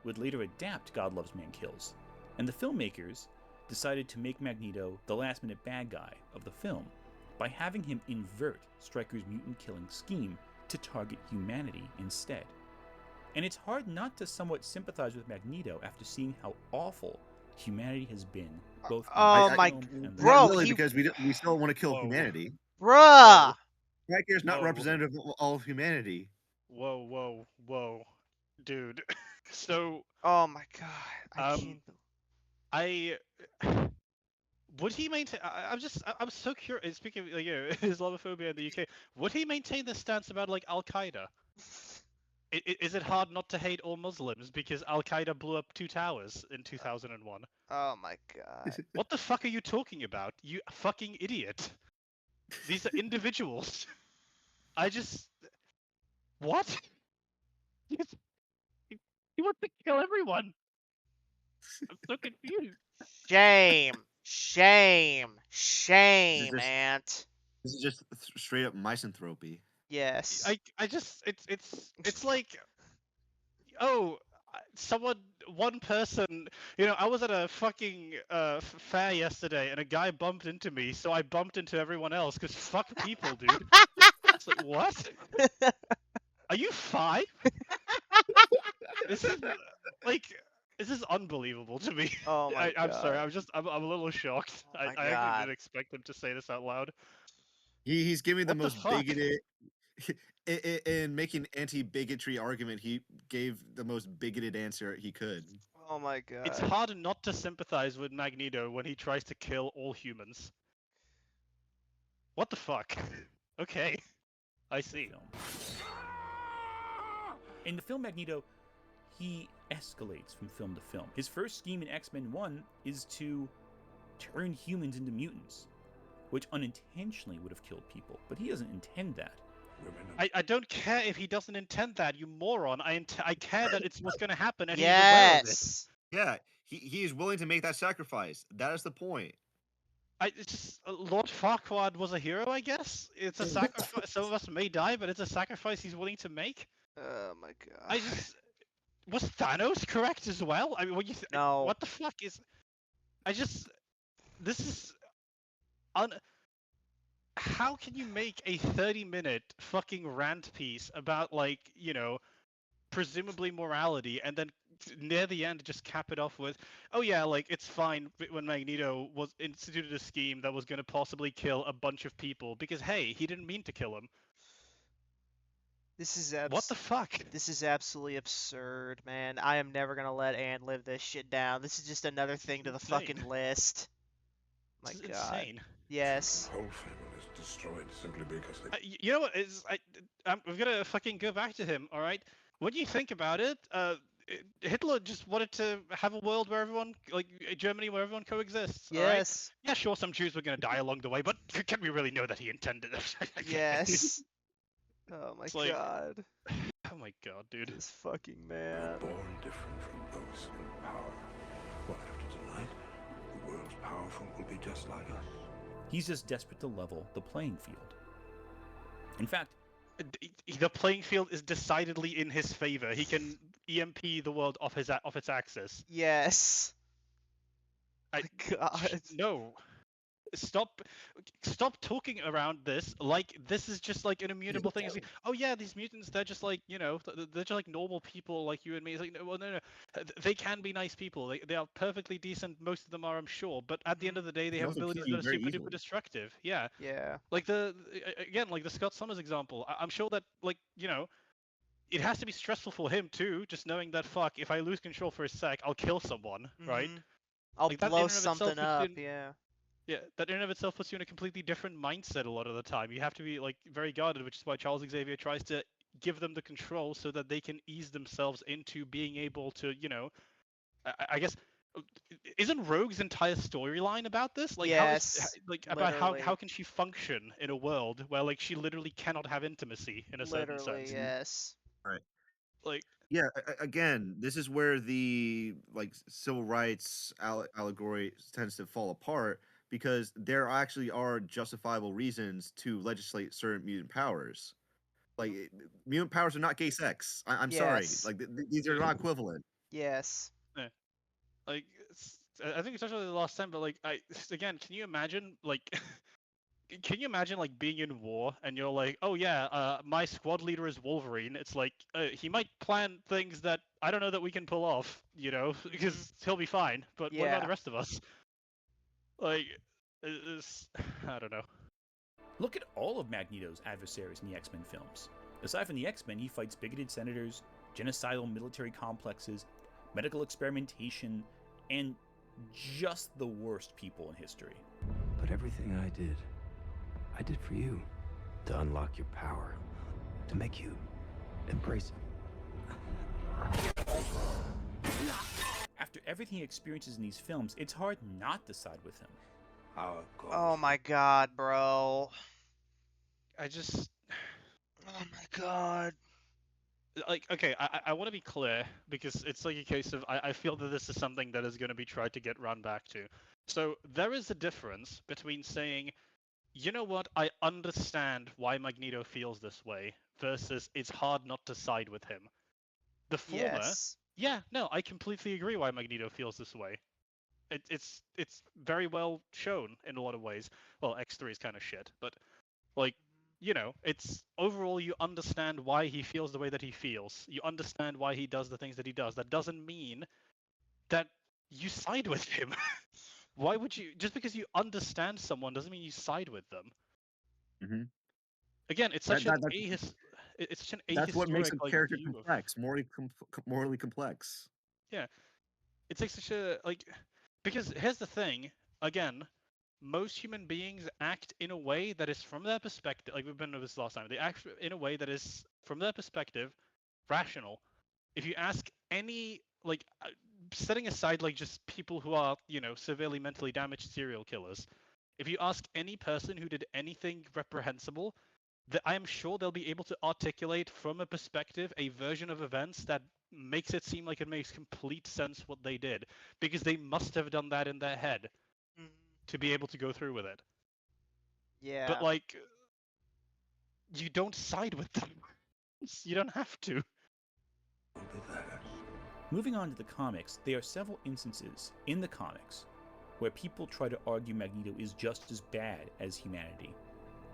Would later adapt God Loves Man Kills, and the filmmakers decided to make Magneto the last-minute bad guy of the film by having him invert Stryker's mutant-killing scheme to target humanity instead. And it's hard not to somewhat sympathize with Magneto after seeing how awful humanity has been, both Oh in my, film and the bro, really, because we still want to kill humanity. bruh. Stryker is not Whoa. representative of all of humanity. Whoa, dude. So. Oh my god, I can't. Would he maintain? I'm so curious. Speaking of, like, you know, Islamophobia in the UK, would he maintain this stance about like Al Qaeda? Is it hard not to hate all Muslims because Al Qaeda blew up 2 towers in 2001? Oh my god. What the fuck are you talking about? You fucking idiot. These are individuals. What? He wants to kill everyone. I'm so confused. Shame, This Ant. is just straight up misanthropy. Yes. It's like, oh, one person, you know, I was at a fucking fair yesterday and a guy bumped into me, so I bumped into everyone else, because fuck people, dude. It's like, what? Are you 5? This is unbelievable to me. Oh my I'm god. sorry, I'm a little shocked. Oh my I actually God. didn't expect him to say this out loud. He's giving the What the most fuck? bigoted in making anti-bigotry argument. He gave the most bigoted answer he could. Oh my god. It's hard not to sympathize with Magneto when he tries to kill all humans. What the fuck? Okay, I see. In the film Magneto, he escalates from film to film. His first scheme in X-Men 1 is to turn humans into mutants, which unintentionally would have killed people, but he doesn't intend that. I don't care if he doesn't intend that, you moron. I care that it's what's going to happen, and yes. He's aware of it. Yeah, he is willing to make that sacrifice. That is the point. It's just, Lord Farquaad was a hero, I guess. It's a sacrifice. Some of us may die, but it's a sacrifice he's willing to make. Oh my god. was Thanos correct as well? I mean, No. what the fuck is? This is How can you make a 30-minute fucking rant piece about, like, presumably morality, and then near the end just cap it off with, oh yeah, like, it's fine when Magneto was instituted a scheme that was going to possibly kill a bunch of people because, hey, he didn't mean to kill him. This is What the fuck? This is absolutely absurd, man. I am never gonna let Anne live this shit down. This is just another thing to the fucking list. My This is God. insane. Yes. The whole family is destroyed simply because they. You know what? I'm gonna fucking go back to him. All right. When you think about it, Hitler just wanted to have a world where everyone, like Germany, where everyone coexists. All right. Yes. Yeah, sure, some Jews were gonna die along the way, but can we really know that he intended it? Yes. Oh my It's like, God. oh my God, dude. This fucking We're man. born different from those in power. What, after tonight, the world's powerful will be just like us. He's just desperate to level the playing field. In fact, The playing field is decidedly in his favor. He can EMP the world off its axis. Yes. My God. No. Stop talking around this like this is just like an immutable thing. It's like, oh yeah, these mutants, they're just like, they're just like normal people like you and me. It's like, no. They can be nice people. They are perfectly decent. Most of them are, I'm sure. But at the end of the day, they They have also kill abilities you that are very super duper easily. destructive. Yeah. Yeah. Like like the Scott Summers example. I'm sure that, like, it has to be stressful for him too, just knowing that, fuck, if I lose control for a sec, I'll kill someone, right? I'll Like, that in blow and of itself something puts you up. in, Yeah. yeah, that in and of itself puts you in a completely different mindset a lot of the time. You have to be, like, very guarded, which is why Charles Xavier tries to give them the control so that they can ease themselves into being able to, I guess, isn't Rogue's entire storyline about this? Like, Yes. about how Literally. can she function in a world where, like, she literally cannot have intimacy in a certain Literally. sense? Yes. Right. Like, Yeah, again, this is where the like civil rights allegory tends to fall apart because there actually are justifiable reasons to legislate certain mutant powers. Like mutant powers are not gay sex. I'm sorry. Yes. Like these are not equivalent. Yes. yeah. Like, I think we touched on it the last time, but, like, again, can you imagine, like, can you imagine, like, being in war and you're like, oh yeah, my squad leader is Wolverine. It's like, he might plan things that I don't know that we can pull off, because he'll be fine. But what about Yeah. the rest of us? Like, it's, I don't know. look at all of Magneto's adversaries in the X-Men films. Aside from the X-Men, he fights bigoted senators, genocidal military complexes, medical experimentation, and just the worst people in history. But everything I did for you. To unlock your power. To make you embrace it. After everything he experiences in these films, it's hard not to side with him. Oh my God, bro. I just, Oh my God. like, okay, I want to be clear because it's like a case of I feel that this is something that is going to be tried to get run back to. So there is a difference between saying, you know what, I understand why Magneto feels this way versus it's hard not to side with him. The former, Yes. yeah, no, I completely agree why Magneto feels this way. It's very well shown in a lot of ways. Well, X3 is kind of shit, but, like, it's overall you understand why he feels the way that he feels. You understand why he does the things that he does. That doesn't mean that you side with him. Why would you? Just because you understand someone doesn't mean you side with them. Mm-hmm. Again, it's such it's such an that's what makes ahistoric, a like, character view of, complex, morally complex. yeah. It's like such a, like, because here's the thing. Again, most human beings act in a way that is from their perspective. Like, we've been over this last time. They act in a way that is from their perspective rational. If you ask any, like, setting aside, like, just people who are, severely mentally damaged serial killers, if you ask any person who did anything reprehensible, that I am sure they'll be able to articulate from a perspective a version of events that makes it seem like it makes complete sense what they did, because they must have done that in their head to be able to go through with it. Yeah. But, like, you don't side with them. You don't have to. Moving on to the comics, there are several instances in the comics where people try to argue Magneto is just as bad as humanity,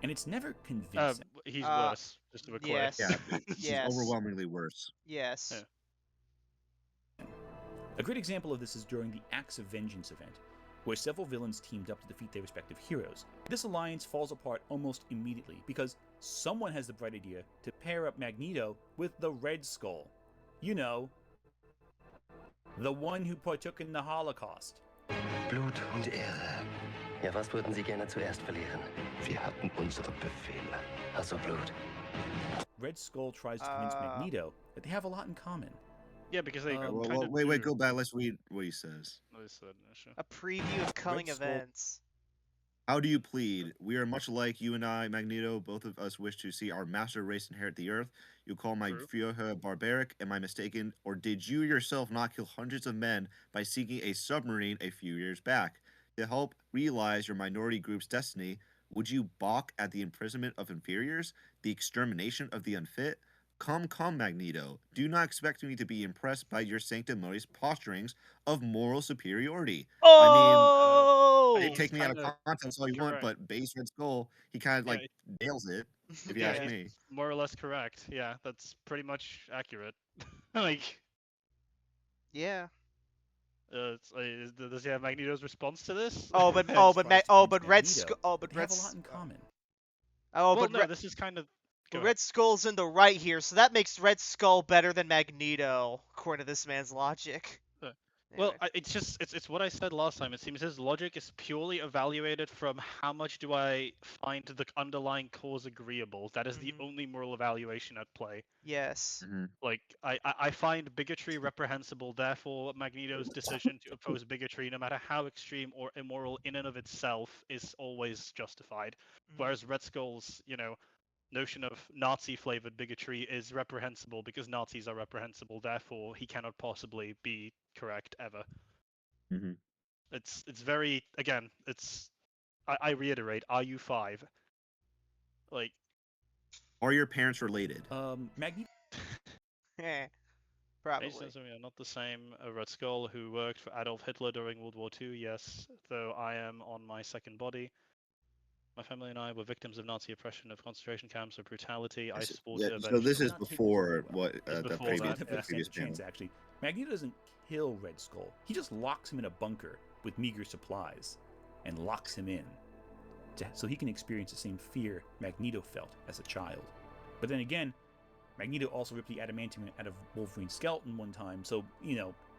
and it's never convincing. He's worse, just to be clear. Yes. Yeah, he's Yes. overwhelmingly worse. Yes. Yeah. A great example of this is during the Acts of Vengeance event, where several villains teamed up to defeat their respective heroes. This alliance falls apart almost immediately because someone has the bright idea to pair up Magneto with the Red Skull. You know, the one who partook in the Holocaust. Blut und Ehre. Ja, was würden Sie gerne zuerst verlieren? Wir hatten unsere Befehle. Also Blut. Red Skull tries to convince Magneto that they have a lot in common. Yeah, because they wait, go back. Let's read what he says. A preview of coming events. How do you plead? We are much alike, you and I, Magneto. Both of us wish to see our master race inherit the earth. You call my Führer barbaric. Am I mistaken? Or did you yourself not kill hundreds of men by seeking a submarine a few years back? To help realize your minority group's destiny, would you balk at the imprisonment of inferiors, the extermination of the unfit? Come, Magneto. Do not expect me to be impressed by your sanctimonious posturings of moral superiority. Oh! I mean, take me out of context all you want, but base Red Skull, he kind of like nails it, if you ask me. More or less correct. Yeah, that's pretty much accurate. Like, yeah. Does he have Magneto's response to this? But Red Skull. They have a lot in common. This is kind of. Red Skull's in the right here, so that makes Red Skull better than Magneto, according to this man's logic. Well, it's what I said last time. It seems his logic is purely evaluated from how much do I find the underlying cause agreeable. That is the only moral evaluation at play. Yes. Like, I find bigotry reprehensible, therefore Magneto's decision to oppose bigotry, no matter how extreme or immoral in and of itself, is always justified. Whereas Red Skull's, notion of Nazi-flavored bigotry is reprehensible because Nazis are reprehensible, therefore he cannot possibly be correct ever. It's very, again, I reiterate, are you 5? Like, are your parents related? Magneto. Probably. We are not the same. Red Skull, who worked for Adolf Hitler during World War II, yes, though I am on my second body. My family and I were victims of Nazi oppression, of concentration camps, of brutality. I supported. So this is before what the previous chance. Actually, Magneto doesn't kill Red Skull. He just locks him in a bunker with meager supplies, and locks him in, so he can experience the same fear Magneto felt as a child. But then again, Magneto also ripped the adamantium out of Wolverine's skeleton one time, so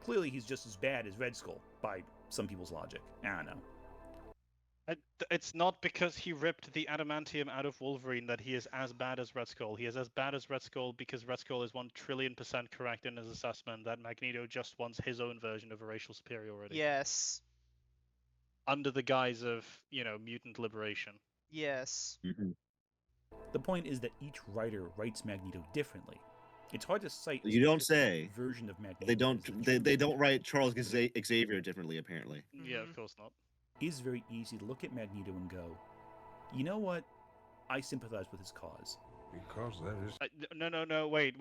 clearly he's just as bad as Red Skull by some people's logic. I don't know. It's not because he ripped the adamantium out of Wolverine that he is as bad as Red Skull. He is as bad as Red Skull because Red Skull is 1,000,000,000% correct in his assessment that Magneto just wants his own version of a racial superiority. Yes. Under the guise of, mutant liberation. Yes. The point is that each writer writes Magneto differently. It's hard to cite. You don't say. Version of Magneto. They don't write Charles Xavier differently, apparently. Yeah, of course not. It's very easy to look at Magneto and go, you know what? I sympathize with his cause. Because that is. No. Wait.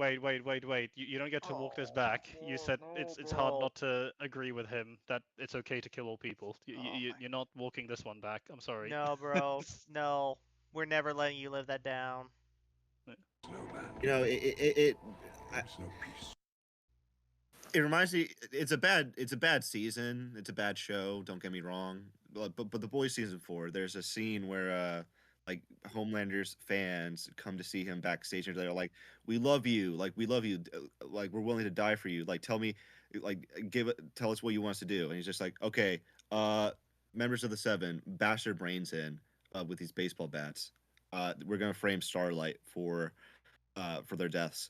You don't get to walk this back. You said it's hard not to agree with him that it's okay to kill all people. You're not walking this one back. I'm sorry. No, bro. No. We're never letting you live that down. There's no peace. It reminds me. It's a bad season. It's a bad show. Don't get me wrong. But The Boys season 4. There's a scene where like Homelander's fans come to see him backstage and they're like, "We love you. Like we love you. Like we're willing to die for you. Like tell us what you want us to do." And he's just like, "Okay, members of the 7, bash their brains in with these baseball bats. We're gonna frame Starlight for their deaths."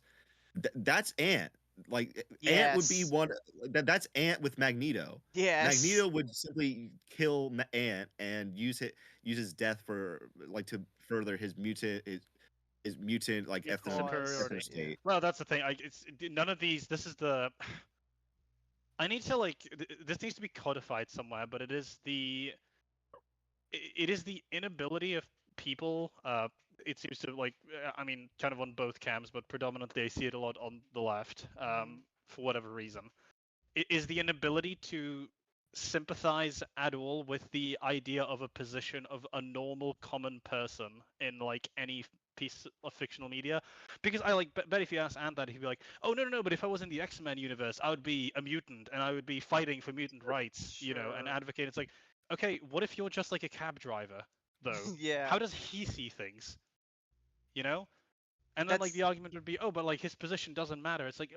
That's Ant. Like Ant would be one. That's Ant with Magneto. Yes. Magneto would simply kill Ant and use his death for to further his mutant like ethnic state. Well, that's the thing. It's none of these. This is the. I need to this needs to be codified somewhere, but it is the inability of people. It seems to kind of on both cams, but predominantly I see it a lot on the left, for whatever reason. is the inability to sympathize at all with the idea of a position of a normal common person in like any piece of fictional media. Because I like bet if you ask Ant that, he'd be like, oh no, but if I was in the X-Men universe, I would be a mutant and I would be fighting for mutant rights, you know, and advocating. It's like, okay, what if you're just like a cab driver though? Yeah. How does he see things, you know? And then, like, the argument would be, oh, but, like, his position doesn't matter. It's like,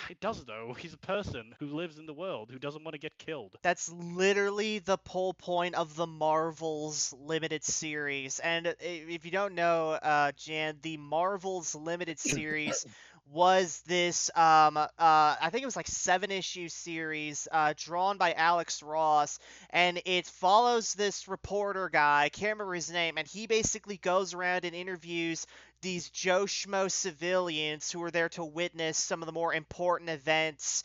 it does, though. He's a person who lives in the world, who doesn't want to get killed. That's literally the whole point of the Marvel's limited series. And if you don't know, Jan, the Marvel's limited series was this, I think it was like 7-issue series, drawn by Alex Ross, and it follows this reporter guy, I can't remember his name, and he basically goes around and interviews these Joe Schmo civilians who are there to witness some of the more important events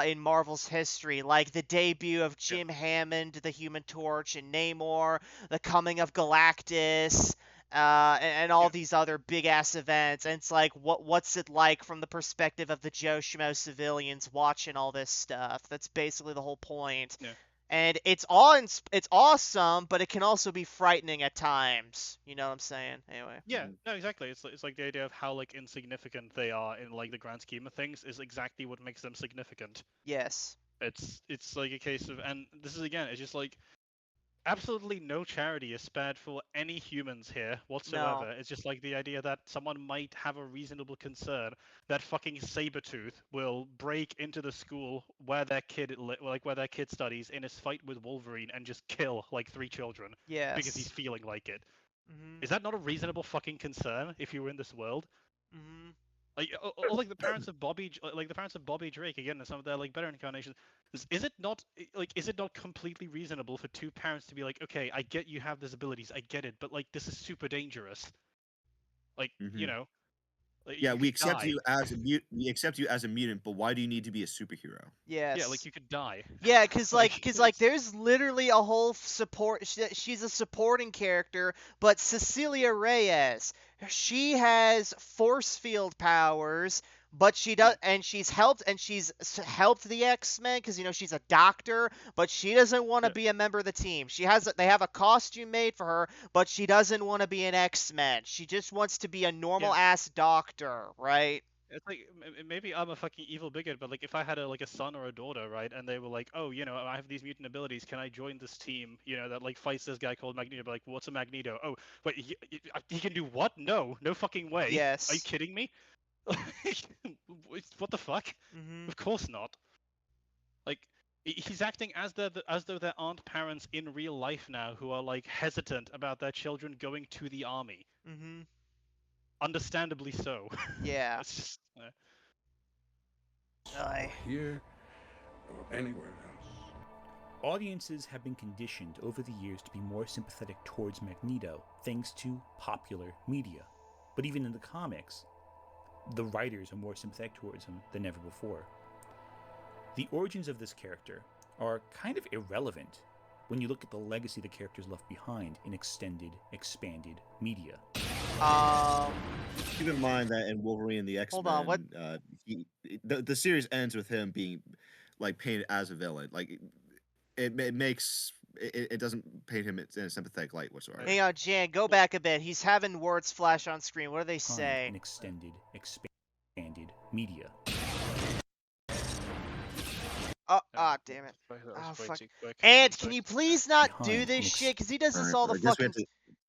in Marvel's history, like the debut of Jim Hammond, the Human Torch, and Namor, the coming of Galactus, and all these other big ass events. And it's like, what's it like from the perspective of the Joe Schmo civilians watching all this stuff? That's basically the whole point. Yeah. And it's awesome, but it can also be frightening at times. You know what I'm saying? Anyway. Yeah, no, exactly. It's like the idea of how like insignificant they are in like the grand scheme of things is exactly what makes them significant. Yes. It's like a case of, and this is again, it's just like absolutely no charity is spared for any humans here whatsoever. No. It's just like the idea that someone might have a reasonable concern that fucking Sabretooth will break into the school where their kid where their kid studies in his fight with Wolverine and just kill like 3 children because he's feeling like it. Is that not a reasonable fucking concern if you were in this world? Like, or like the parents of Bobby, Drake again, and some of their like better incarnations. Is it not completely reasonable for 2 parents to be like, okay, I get you have these abilities, I get it, but like this is super dangerous. Like, you know. Like, Yeah, you we could accept die. you as a mutant. We accept you as a mutant, but why do you need to be a superhero? Yes. Yeah, like you could die. Yeah, because there's literally a whole support. She's a supporting character, but Cecilia Reyes, she has force field powers, but she does, and she's helped the X-Men because she's a doctor, but she doesn't want to be a member of the team. They have a costume made for her, but she doesn't want to be an X-Men. She just wants to be a normal ass doctor, right? It's like maybe I'm a fucking evil bigot, but like if I had a son or a daughter, right, and they were like, oh, I have these mutant abilities, can I join this team, that like fights this guy called Magneto? But like, what's a Magneto? Oh, wait, he can do what? No fucking way. Yes. Are you kidding me? What the fuck? Of course not. Like he's acting as though there aren't parents in real life now who are like hesitant about their children going to the army. Understandably so. Yeah. It's just, Here or anywhere else. Audiences have been conditioned over the years to be more sympathetic towards Magneto thanks to popular media. But even in the comics, the writers are more sympathetic towards him than ever before. The origins of this character are kind of irrelevant when you look at the legacy the characters left behind in extended, expanded media. Keep in mind that in Wolverine and the X-Men, hold on, what? The series ends with him being like painted as a villain. Like it doesn't paint him in a sympathetic light whatsoever. Hang on, Jan, go back a bit. He's having words flash on screen. What do they say? In extended, expanded media. Damn it. Oh, fuck. And can you please not do this shit? Because he does this all the fucking...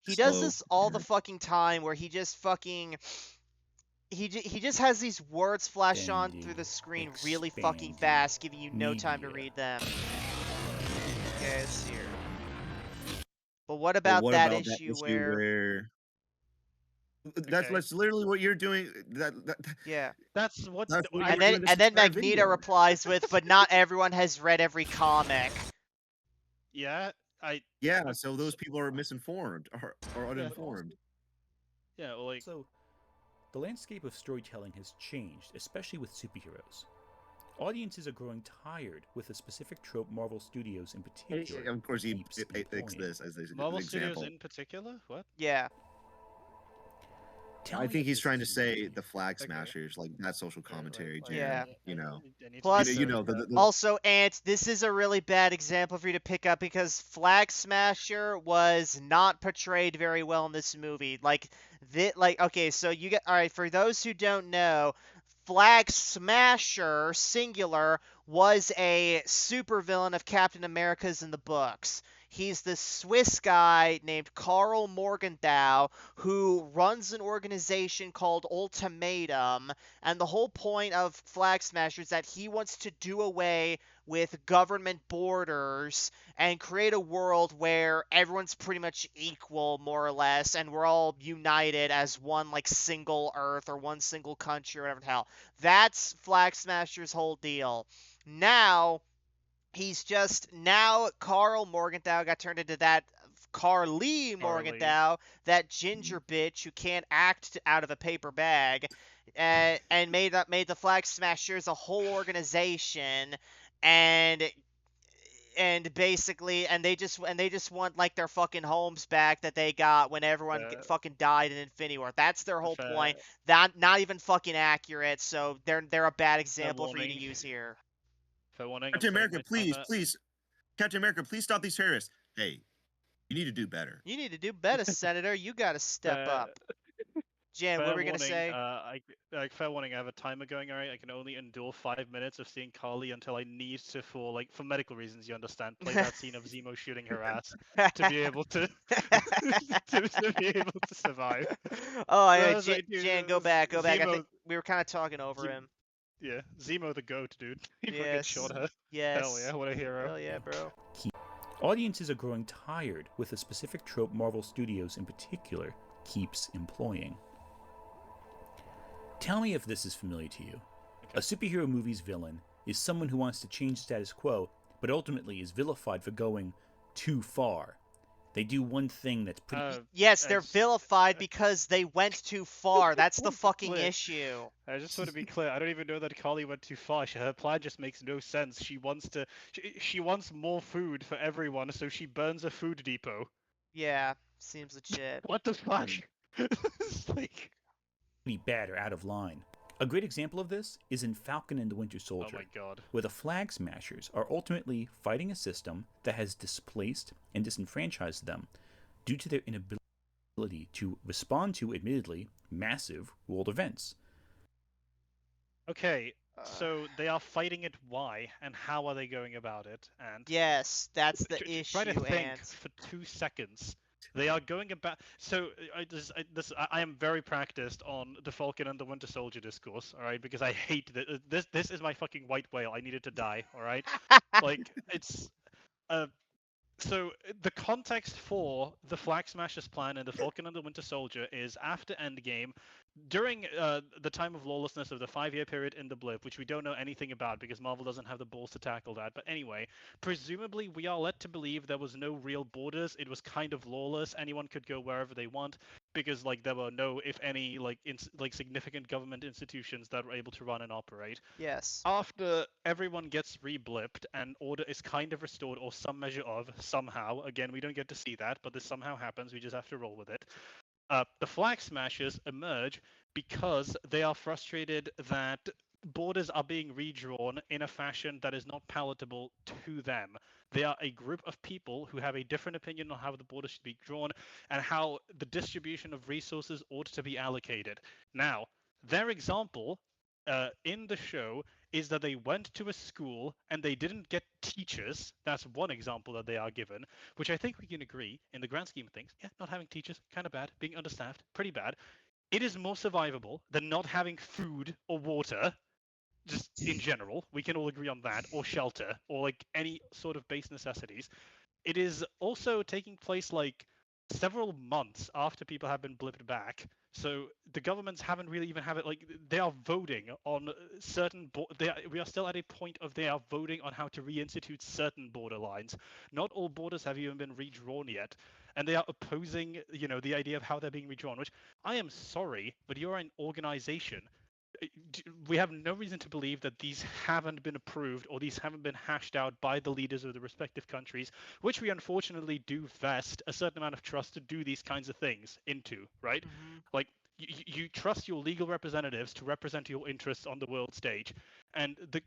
He does this all the fucking time where he just fucking... He just has these words flash on through the screen really fucking fast, giving you no time to read them. Okay, let's see here. But what about that issue where... That's literally what you're doing. Yeah. That's what. And then Magneto replies with, "But not everyone has read every comic." Yeah, Yeah, so those people are misinformed or uninformed. Yeah, well, like. So, the landscape of storytelling has changed, especially with superheroes. Audiences are growing tired with a specific trope Marvel Studios in particular. Of course, he picks this as an Marvel example. Studios in particular? What? Yeah. I think he's trying to say the Flag Smashers, like that social commentary, Jan. Yeah. You know, Plus, the also, Ant, this is a really bad example for you to pick up because Flag Smasher was not portrayed very well in this movie. Okay, so you get all right. For those who don't know, Flag Smasher, singular, was a supervillain of Captain America's in the books. He's this Swiss guy named Karl Morgenthau who runs an organization called Ultimatum, and the whole point of Flag Smasher is that he wants to do away with government borders and create a world where everyone's pretty much equal, more or less, and we're all united as one, like, single Earth or one single country or whatever the hell. That's Flag Smasher's whole deal. Now, Carl Morgenthau got turned into that Carly Morgenthau, that ginger bitch who can't act out of a paper bag, and made the Flag Smashers a whole organization, and basically they just want, like, their fucking homes back that they got when everyone fucking died in Infinity War. That's their whole point. That not even fucking accurate. So they're a bad example for you to use here. Captain America, please, Captain America, please stop these terrorists. Hey, you need to do better. You need to do better, Senator. You got to step up. Jan, what were we going to say? Fair warning, I have a timer going, alright? I can only endure 5 minutes of seeing Carly until I need to, for medical reasons, you understand, play that scene of Zemo shooting her ass to be able to to be able to survive. Oh, yeah, Jan, go back. I think we were kind of talking over him. Yeah, Zemo the goat, dude. He fucking shot her. Yes. Hell yeah, what a hero. Hell yeah, bro. Audiences are growing tired with a specific trope Marvel Studios in particular keeps employing. Tell me if this is familiar to you. A superhero movie's villain is someone who wants to change the status quo, but ultimately is vilified for going too far. They do one thing that's pretty... Yes, they're vilified because they went too far. That's the fucking issue. I just want to be clear. I don't even know that Carly went too far. Her plan just makes no sense. She wants more food for everyone, so she burns a food depot. Yeah, seems legit. What the fuck? It's like... bad or out of line. A great example of this is in Falcon and the Winter Soldier, oh my God, where the Flag Smashers are ultimately fighting a system that has displaced and disenfranchised them due to their inability to respond to, admittedly, massive world events. Okay, so they are fighting it. Why and how are they going about it? And yes, that's the issue. Try to think for 2 seconds. They are going about. So I am very practiced on the Falcon and the Winter Soldier discourse, all right? Because I hate this. This is my fucking white whale. I needed to die, all right? Like it's. So the context for the Flag Smashers plan and the Falcon and the Winter Soldier is after Endgame, during the time of lawlessness of the 5-year period in the blip, which we don't know anything about because Marvel doesn't have the balls to tackle that. But anyway, presumably we are led to believe there was no real borders. It was kind of lawless. Anyone could go wherever they want because there were no, if any, significant government institutions that were able to run and operate. Yes. After everyone gets re-blipped and order is kind of restored, or some measure of, somehow, again, we don't get to see that, but this somehow happens, we just have to roll with it. The Flag Smashers emerge because they are frustrated that borders are being redrawn in a fashion that is not palatable to them. They are a group of people who have a different opinion on how the border should be drawn and how the distribution of resources ought to be allocated. Now, their example in the show is that they went to a school and they didn't get teachers. That's one example that they are given, which I think we can agree, in the grand scheme of things, yeah, not having teachers, kind of bad. Being understaffed, pretty bad. It is more survivable than not having food or water, just in general. We can all agree on that, or shelter, or any sort of base necessities. It is also taking place several months after people have been blipped back. So the governments haven't really even have it they are voting on certain we are still at a point of they are voting on how to reinstitute certain border lines. Not all borders have even been redrawn yet, and they are opposing the idea of how they're being redrawn, which I am sorry, but you're an organization. We have no reason to believe that these haven't been approved or these haven't been hashed out by the leaders of the respective countries, which we unfortunately do vest a certain amount of trust to do these kinds of things into, right? Mm-hmm. you trust your legal representatives to represent your interests on the world stage, and the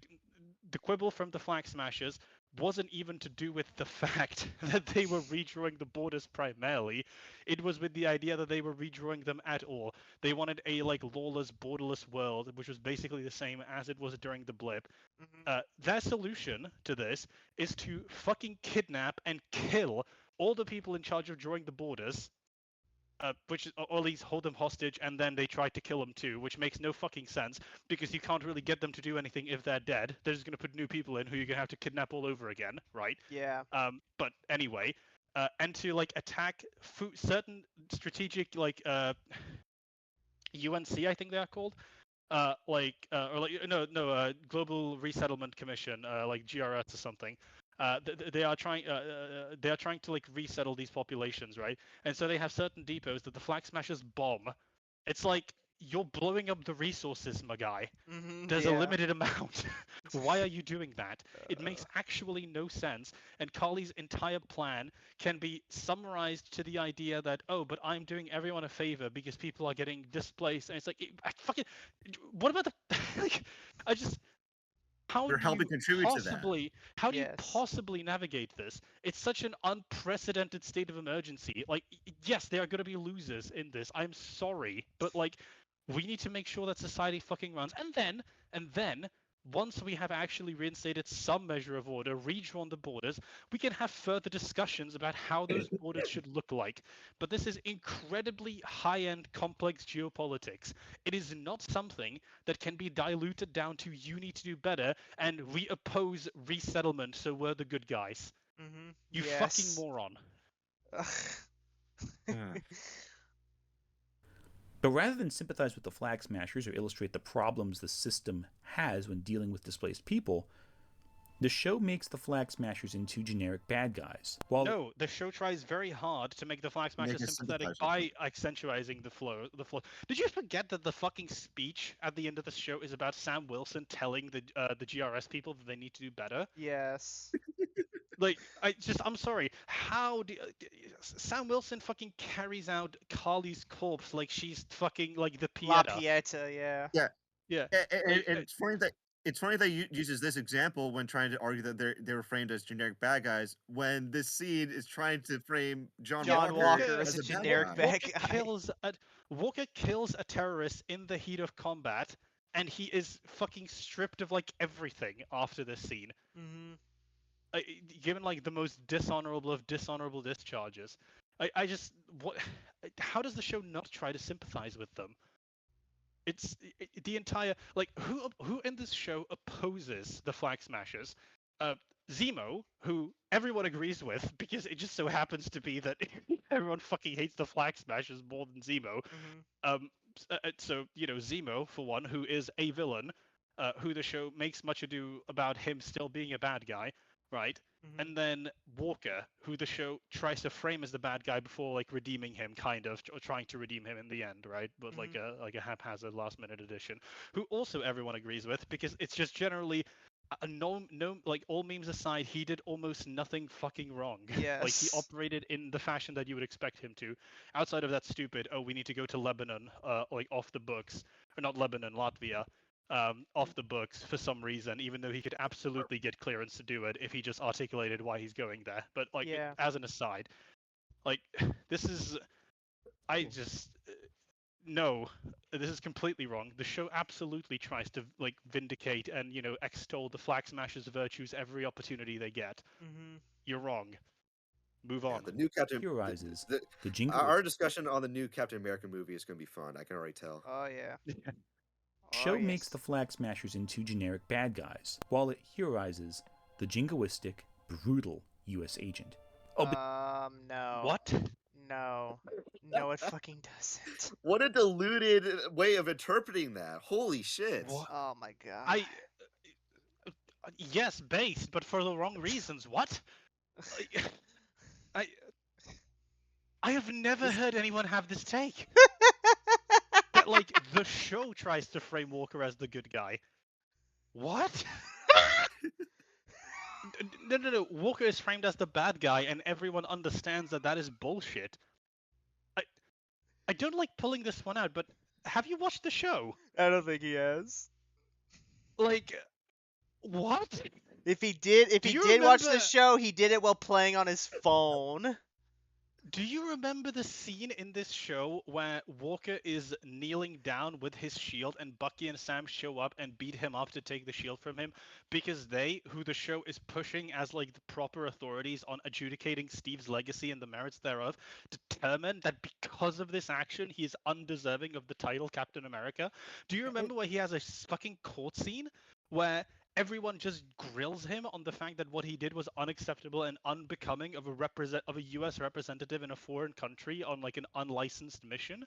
quibble from the Flag Smashers wasn't even to do with the fact that they were redrawing the borders primarily. It was with the idea that they were redrawing them at all. They wanted a like lawless, borderless world, which was basically the same as it was during the blip. Their solution to this is to fucking kidnap and kill all the people in charge of drawing the borders, or at least hold them hostage, and then they try to kill them too, which makes no fucking sense because you can't really get them to do anything if they're dead. They're just gonna put new people in who you're gonna have to kidnap all over again, right? Yeah. But anyway, and to like attack certain strategic like UNC, I think they are called. Global Resettlement Commission, like GRS or something. They are trying to like resettle these populations, right? And so they have certain depots that the Flag Smashers bomb. It's like you're blowing up the resources, my guy. There's a limited amount. Why are you doing that? It makes actually no sense. And Carly's entire plan can be summarized to the idea that, oh, but I'm doing everyone a favor because people are getting displaced. And it's like, what about the, like, I just, how They're helping contribute to that. How do you possibly navigate this? It's such an unprecedented state of emergency. Like, yes, there are going to be losers in this. I'm sorry, but like, we need to make sure that society fucking runs. And then, once we have actually reinstated some measure of order, redrawn the borders, we can have further discussions about how those borders should look like. But this is incredibly high-end, complex geopolitics. It is not something that can be diluted down to you need to do better and we oppose resettlement, so we're the good guys. You fucking moron. But rather than sympathize with the Flag Smashers or illustrate the problems the system has when dealing with displaced people, the show makes the Flag Smashers into generic bad guys. No, the show tries very hard to make the Flag Smashers sympathetic by accentuating the flow. Did you forget that the fucking speech at the end of the show is about Sam Wilson telling the GRS people that they need to do better? Yes. Like, I'm sorry. How do Sam Wilson fucking carries out Carly's corpse like she's fucking like the Pieta? La Pieta, yeah. Yeah. And it's funny that he uses this example when trying to argue that they were framed as generic bad guys, when this scene is trying to frame John Walker as a generic bad guy. Walker kills a terrorist in the heat of combat, and he is fucking stripped of like everything after this scene. Given like the most dishonorable of dishonorable discharges. How does the show not try to sympathize with them? It's the entire like who in this show opposes the Flag Smashers? Zemo, who everyone agrees with because it just so happens to be that everyone fucking hates the Flag Smashers more than Zemo. So Zemo for one, who is a villain, who the show makes much ado about him still being a bad guy, right? And then Walker, who the show tries to frame as the bad guy before like redeeming him, kind of, or trying to redeem him in the end, right? But like a haphazard last minute addition, who also everyone agrees with because it's just generally no, like all memes aside, he did almost nothing fucking wrong. Yes. Like he operated in the fashion that you would expect him to. Outside of that stupid, oh, we need to go to Lebanon, like off the books, or not Lebanon, Latvia. Off the books for some reason, even though he could absolutely get clearance to do it if he just articulated why he's going there. But like, as an aside, like this is, no, this is completely wrong. The show absolutely tries to like vindicate and extol the Flag Smashers' virtues every opportunity they get. You're wrong. Move on. The new Captain theorizes our discussion on the new Captain America movie is going to be fun. I can already tell. Oh yeah. Show makes the Flag Smashers into generic bad guys, while it heroizes the jingoistic, brutal U.S. agent. No. What? No, it fucking doesn't. What a deluded way of interpreting that. Holy shit. What? Oh my god. Yes, based, but for the wrong reasons. What? I have never heard anyone have this take. That like the show tries to frame Walker as the good guy. What? No. Walker is framed as the bad guy, and everyone understands that is bullshit. I don't like pulling this one out, but Have you watched the show? I don't think he has. Like, what? If he did Do you watch the remember? show, he did it while playing on his phone. Do you remember the scene in this show where Walker is kneeling down with his shield and Bucky and Sam show up and beat him up to take the shield from him because they, who the show is pushing as like the proper authorities on adjudicating Steve's legacy and the merits thereof, determined that because of this action he is undeserving of the title Captain America? Do you remember where he has a fucking court scene where everyone just grills him on the fact that what he did was unacceptable and unbecoming of a U.S. representative in a foreign country on like an unlicensed mission?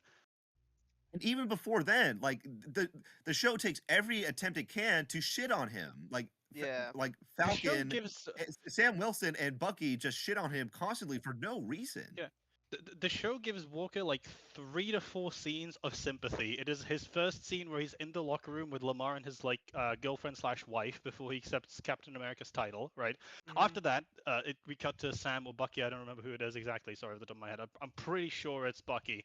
And even before then, like the show takes every attempt it can to shit on him. Like Yeah. like The show Falcon, gives Sam Wilson and Bucky just shit on him constantly for no reason. Yeah. The show gives Walker like 3 to 4 scenes of sympathy. It is his first scene where he's in the locker room with Lamar and his like girlfriend slash wife before he accepts Captain America's title, right? After that, we cut to Sam or Bucky. I don't remember who it is exactly. Sorry, off the top of my head. I'm pretty sure it's Bucky,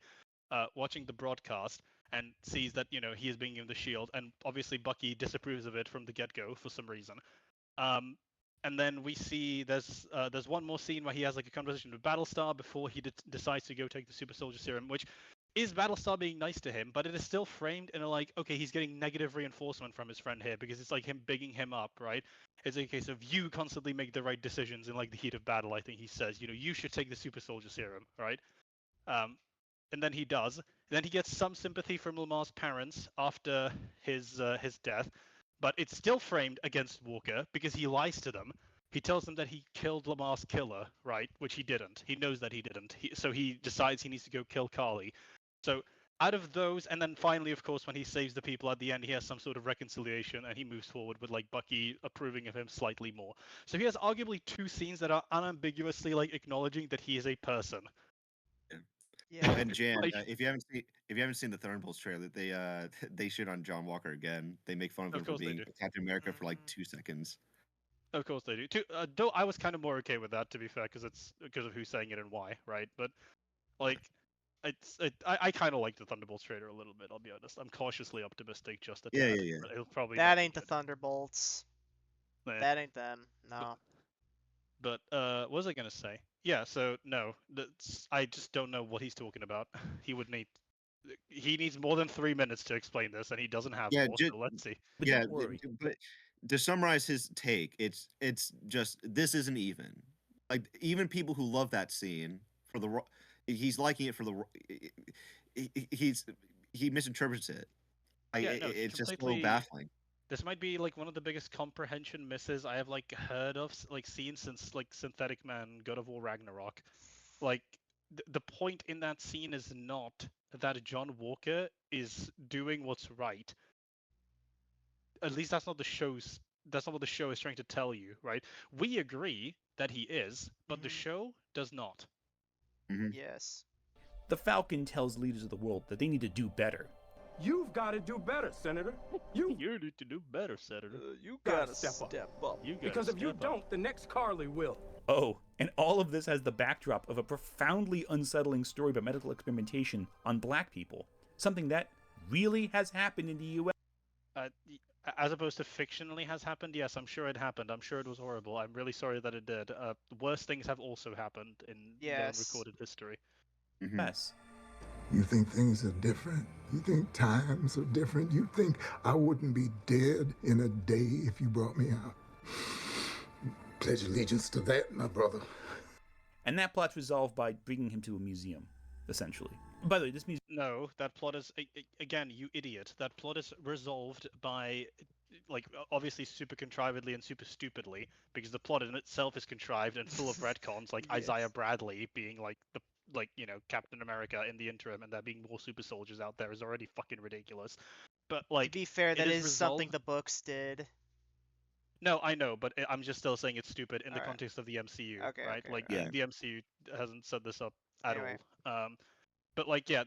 watching the broadcast and sees that he is being given the shield, and obviously Bucky disapproves of it from the get-go for some reason. And then we see there's one more scene where he has like a conversation with Battlestar before he decides to go take the super soldier serum, which is Battlestar being nice to him, but it is still framed in a like, okay, he's getting negative reinforcement from his friend here because it's like him bigging him up, right? It's a case of you constantly make the right decisions in like the heat of battle. I think he says, you should take the super soldier serum, right? And then he does. Then he gets some sympathy from Lamar's parents after his death, but it's still framed against Walker because he lies to them. He tells them that he killed Lamar's killer, right? Which he didn't. He knows that he didn't. So he decides he needs to go kill Carly. So out of those, and then finally, of course, when he saves the people at the end, he has some sort of reconciliation and he moves forward with like Bucky approving of him slightly more. So he has arguably 2 scenes that are unambiguously like acknowledging that he is a person. Yeah. And Jan, Like- if you haven't seen the Thunderbolts trailer, they shit on John Walker again. They make fun of him for course they being do. Captain America for like 2 seconds. Of course they do. Though I was kind of more okay with that, to be fair, because it's because of who's saying it and why, right? But like, I kind of like the Thunderbolts trailer a little bit. I'll be honest. I'm cautiously optimistic, just a tad. Yeah. But it'll probably That not be ain't the good. Thunderbolts. Nah. That ain't them. No. But what was I gonna say? Yeah. So no, I just don't know what he's talking about. He needs more than 3 minutes to explain this, and he doesn't have Yeah, more. So let's see. But yeah, don't worry. but to summarize his take, it's just this isn't even. Like even people who love that scene for the he's liking it for the he misinterprets it. Like, Yeah, no, it's just so completely. baffling. This might be like one of the biggest comprehension misses I have like heard of, like seen since like Synthetic Man, God of War Ragnarok. Like the point in that scene is not that John Walker is doing what's right. At least that's not what the show is trying to tell you, right? We agree that he is, but the show does not. Yes. The Falcon tells leaders of the world that they need to do better. You've got to do better, Senator. You need to do better, Senator. You gotta step up. Because if you don't, the next Carly will. Oh, and all of this has the backdrop of a profoundly unsettling story about medical experimentation on black people. Something that really has happened in the U.S. As opposed to fictionally has happened, yes, I'm sure it happened. I'm sure it was horrible. I'm really sorry that it did. Worse things have also happened in recorded history. Yes. You think things are different? You think times are different? You think I wouldn't be dead in a day if you brought me out? Pledge allegiance to that, my brother. And that plot's resolved by bringing him to a museum, essentially. By the way, this museum... No, that plot is, again, you idiot. That plot is resolved by, like, obviously super contrivedly and super stupidly, because the plot in itself is contrived and full of retcons, like Isaiah Bradley being, like, Captain America in the interim, and there being more super soldiers out there is already fucking ridiculous. But, like, to be fair, that is something resolved... the books did. No, I know, but I'm just still saying it's stupid in the All right. context of the MCU, Okay, right? okay, like, yeah. the MCU hasn't set this up at Anyway. all. But like, yeah,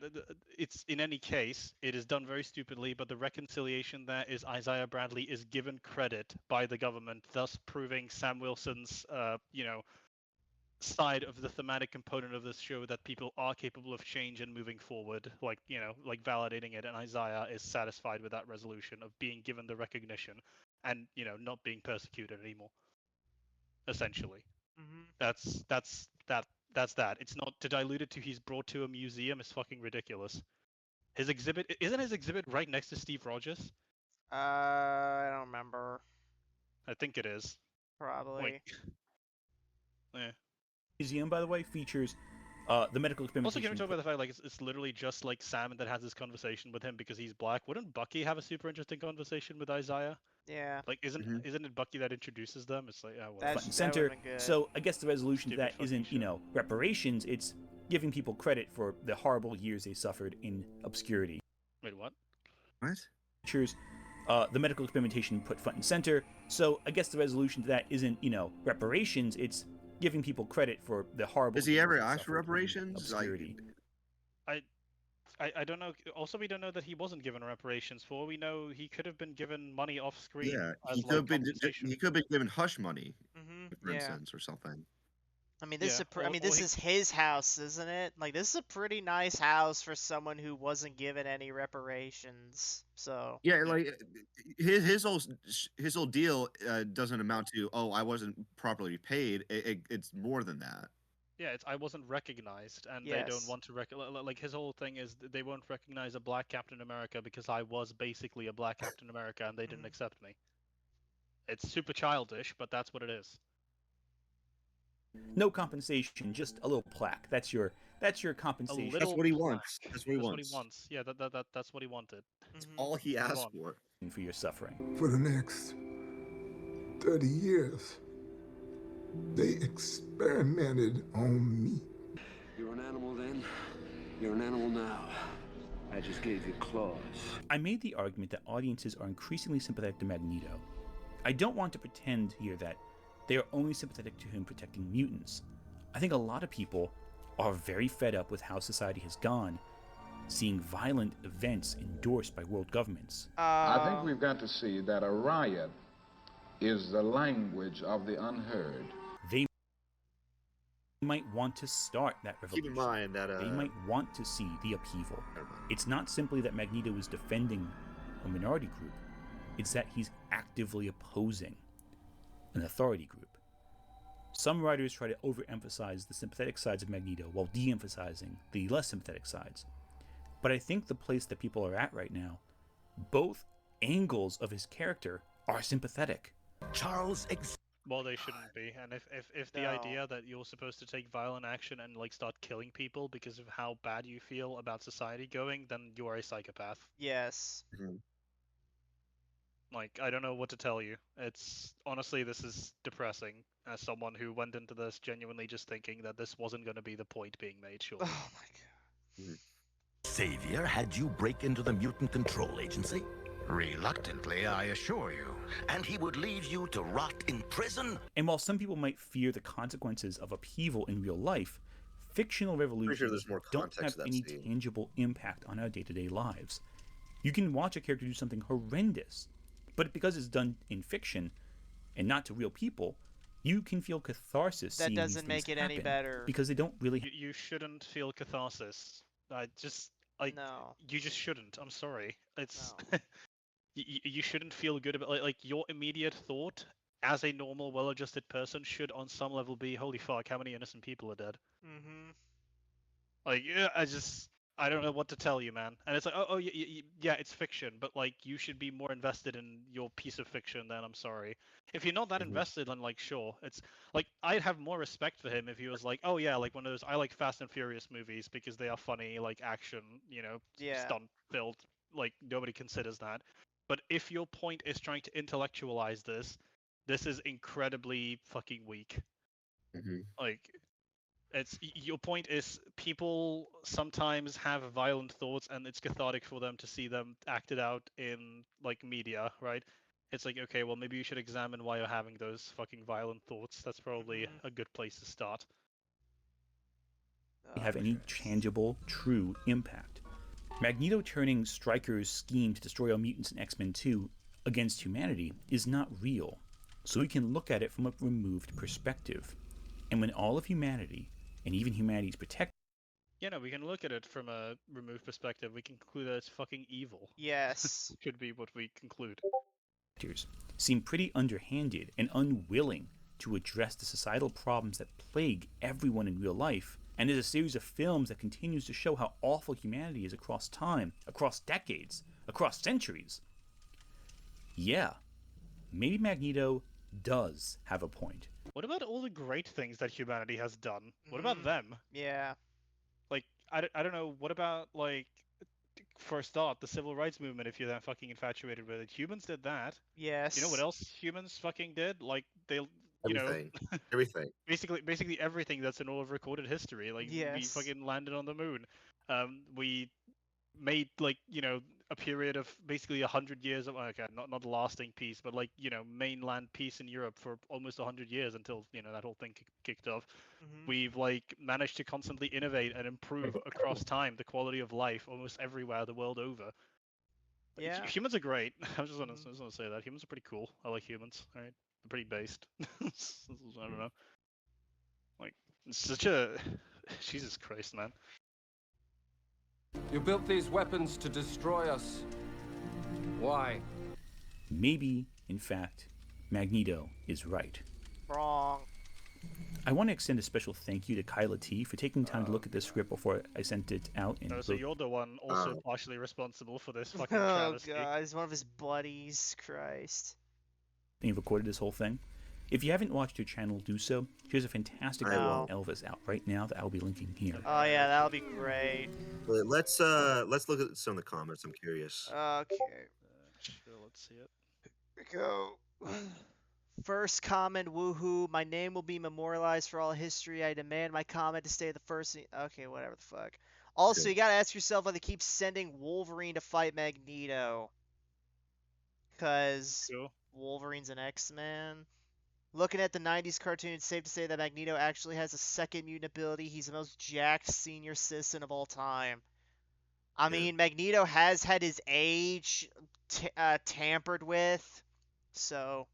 it's in any case, it is done very stupidly. But the reconciliation there is Isaiah Bradley is given credit by the government, thus proving Sam Wilson's, side of the thematic component of this show that people are capable of change and moving forward, like, you know, like validating it, and Isaiah is satisfied with that resolution of being given the recognition and, you know, not being persecuted anymore. Essentially. Mm-hmm. That's that. It's not, to dilute it to he's brought to a museum is fucking ridiculous. His exhibit, isn't his exhibit right next to Steve Rogers? I don't remember. I think it is. Probably. Like, yeah. Museum, by the way, features the medical experimentation. Also, can we talk about the fact, like, it's literally just like Sam that has this conversation with him because he's black? Wouldn't Bucky have a super interesting conversation with Isaiah? Yeah. Like, isn't it Bucky that introduces them? It's like, oh, well. Front and center. So I guess the resolution to that isn't, you know, reparations. It's giving people credit for the horrible years they suffered in obscurity. Wait, what? What? Features the medical experimentation put front and center. So I guess the resolution to that isn't, you know, reparations. It's giving people credit for the horrible. Does he ever ask for reparations? Obscurity. I don't know. Also, we don't know that he wasn't given reparations. For all we know, he could have been given money off screen. Yeah, as, he could have been given hush money, for Yeah. instance, or something. I mean, this is his house, isn't it? Like, this is a pretty nice house for someone who wasn't given any reparations. So yeah, like his whole deal doesn't amount to, oh, I wasn't properly paid. It's more than that. Yeah, it's I wasn't recognized, and yes. they don't want to like his whole thing is they won't recognize a black Captain America because I was basically a black Captain America and they didn't accept me. It's super childish, but that's what it is. No compensation, just a little plaque. That's your compensation. That's what he wants. That's what he wants. Yeah, that's what he wanted. That's all he asked for. For your suffering. For the next 30 years, they experimented on me. You're an animal then. You're an animal now. I just gave you claws. I made the argument that audiences are increasingly sympathetic to Magneto. I don't want to pretend here that they are only sympathetic to him protecting mutants. I think a lot of people are very fed up with how society has gone, seeing violent events endorsed by world governments. I think we've got to see that a riot is the language of the unheard. They might want to start that revolution. Keep in mind that they might want to see the upheaval. It's not simply that Magneto is defending a minority group, it's that he's actively opposing an authority group. Some writers try to overemphasize the sympathetic sides of Magneto while de-emphasizing the less sympathetic sides. But I think the place that people are at right now, both angles of his character are sympathetic. Well, they shouldn't be. And if the idea that you're supposed to take violent action and like start killing people because of how bad you feel about society going, then you are a psychopath. Yes. Like, I don't know what to tell you. It's honestly, this is depressing as someone who went into this genuinely just thinking that this wasn't going to be the point being made. Sure. Oh my god. Savior had you break into the Mutant Control Agency? Reluctantly, I assure you. And he would leave you to rot in prison? And while some people might fear the consequences of upheaval in real life, fictional revolutions don't have any tangible impact on our day-to-day lives. You can watch a character do something horrendous, but because it's done in fiction and not to real people, you can feel catharsis. That doesn't make it any better. Because they don't really. You shouldn't feel catharsis. You just shouldn't. I'm sorry. It's you shouldn't feel good about like your immediate thought as a normal, well-adjusted person should on some level be, holy fuck, how many innocent people are dead? Like, yeah, I don't know what to tell you, man. And it's like, yeah, it's fiction, but like, you should be more invested in your piece of fiction than, I'm sorry. If you're not that invested, then like, sure. It's like, I'd have more respect for him if he was like, oh yeah, like one of those, I like Fast and Furious movies because they are funny, like action, you know, stunt-filled, like nobody considers that. But if your point is trying to intellectualize this is incredibly fucking weak. Like, it's your point is people sometimes have violent thoughts and it's cathartic for them to see them acted out in like media, right? It's like, okay, well maybe you should examine why you're having those fucking violent thoughts. That's probably a good place to start. Have any tangible, true impact. Magneto turning Stryker's scheme to destroy all mutants in X-Men 2 against humanity is not real, so we can look at it from a removed perspective. And when all of humanity, and even humanity's protectors, Yeah, no, we can look at it from a removed perspective. We can conclude that it's fucking evil. Yes. Could be what we conclude. seem pretty underhanded and unwilling to address the societal problems that plague everyone in real life, and is a series of films that continues to show how awful humanity is across time, across decades, across centuries. Yeah, maybe Magneto does have a point. What about all the great things that humanity has done? What about them? Yeah. Like, I don't know, what about, like, first thought, the civil rights movement, if you're that fucking infatuated with it? Humans did that. Yes. You know what else humans fucking did? Like, they, you know, everything. basically everything that's in all of recorded history. Like, we Yes. fucking landed on the moon. We made, like, you know, a period of basically 100 years of, okay, not a lasting peace, but, like, you know, mainland peace in Europe for almost 100 years until, you know, that whole thing kicked off. We've, like, managed to constantly innovate and improve across time the quality of life almost everywhere the world over. Yeah. Humans are great. I just want to say that humans are pretty cool. I like humans. All right, they're pretty based. I don't know. Like, it's such a Jesus Christ, man. You built these weapons to destroy us. Why? Maybe, in fact, Magneto is right. Wrong. I want to extend a special thank you to Kyla T for taking time to look at this script before I sent it out. So you're the one also partially responsible for this fucking Oh travesty. god, he's one of his buddies. Christ. And you've recorded this whole thing. If you haven't watched her channel, do so. She has a fantastic video of Elvis out right now that I'll be linking here. Oh yeah, that'll be great. But let's look at some of the comments. I'm curious. Okay. Sure, let's see it. Here we go. First comment, woohoo. My name will be memorialized for all history. I demand my comment to stay the first. Okay, whatever the fuck. Also, you gotta ask yourself why they keep sending Wolverine to fight Magneto. Because Wolverine's an X-Man. Looking at the 90s cartoon, it's safe to say that Magneto actually has a second mutant ability. He's the most jacked senior citizen of all time. I mean, Magneto has had his age tampered with, so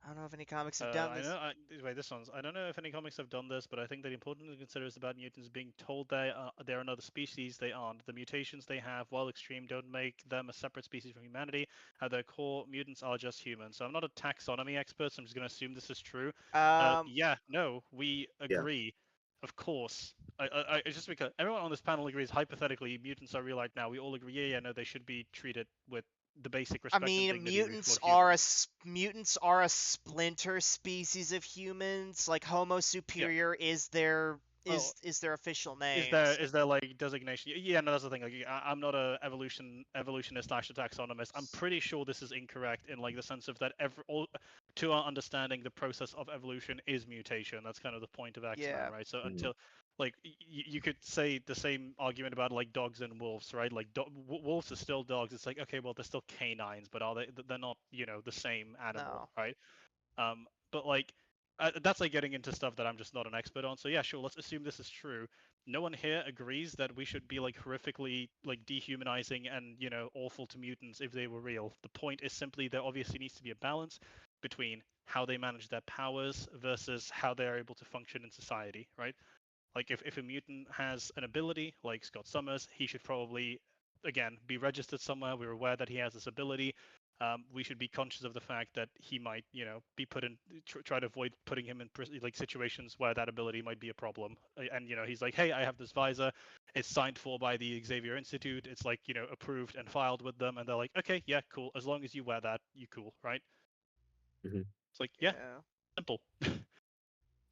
I don't know if any comics have done this. I don't know if any comics have done this, but I think that important to consider is about mutants being told they're another species. They aren't. The mutations they have, while extreme, don't make them a separate species from humanity. At their core, mutants are just humans. So I'm not a taxonomy expert, so I'm just going to assume this is true. We agree. Of course. I just because everyone on this panel agrees, hypothetically, mutants are real right now. We all agree, no, they should be treated with the basic respect. I mean, mutants are a splinter species of humans. Like Homo superior is their official name. Is there like designation? Yeah, no, that's the thing. Like, I'm not a evolutionist / taxonomist. I'm pretty sure this is incorrect in like the sense of that to our understanding, the process of evolution is mutation. That's kind of the point of X-Men, right? So until like you could say the same argument about like dogs and wolves, right? Like wolves are still dogs. It's like, okay, well, they're still canines, but are they? They're not, the same animal, right? But like that's like getting into stuff that I'm just not an expert on. So yeah, sure, let's assume this is true. No one here agrees that we should be like horrifically like dehumanizing and awful to mutants if they were real. The point is simply there obviously needs to be a balance between how they manage their powers versus how they're able to function in society, right? Like if a mutant has an ability like Scott Summers, he should probably again be registered somewhere. We're aware that he has this ability. We should be conscious of the fact that he might, be put in, try to avoid putting him in like situations where that ability might be a problem. And he's like, hey, I have this visor. It's signed for by the Xavier Institute. It's like, approved and filed with them. And they're like, okay, yeah, cool. As long as you wear that, you cool, right? It's like, yeah, simple.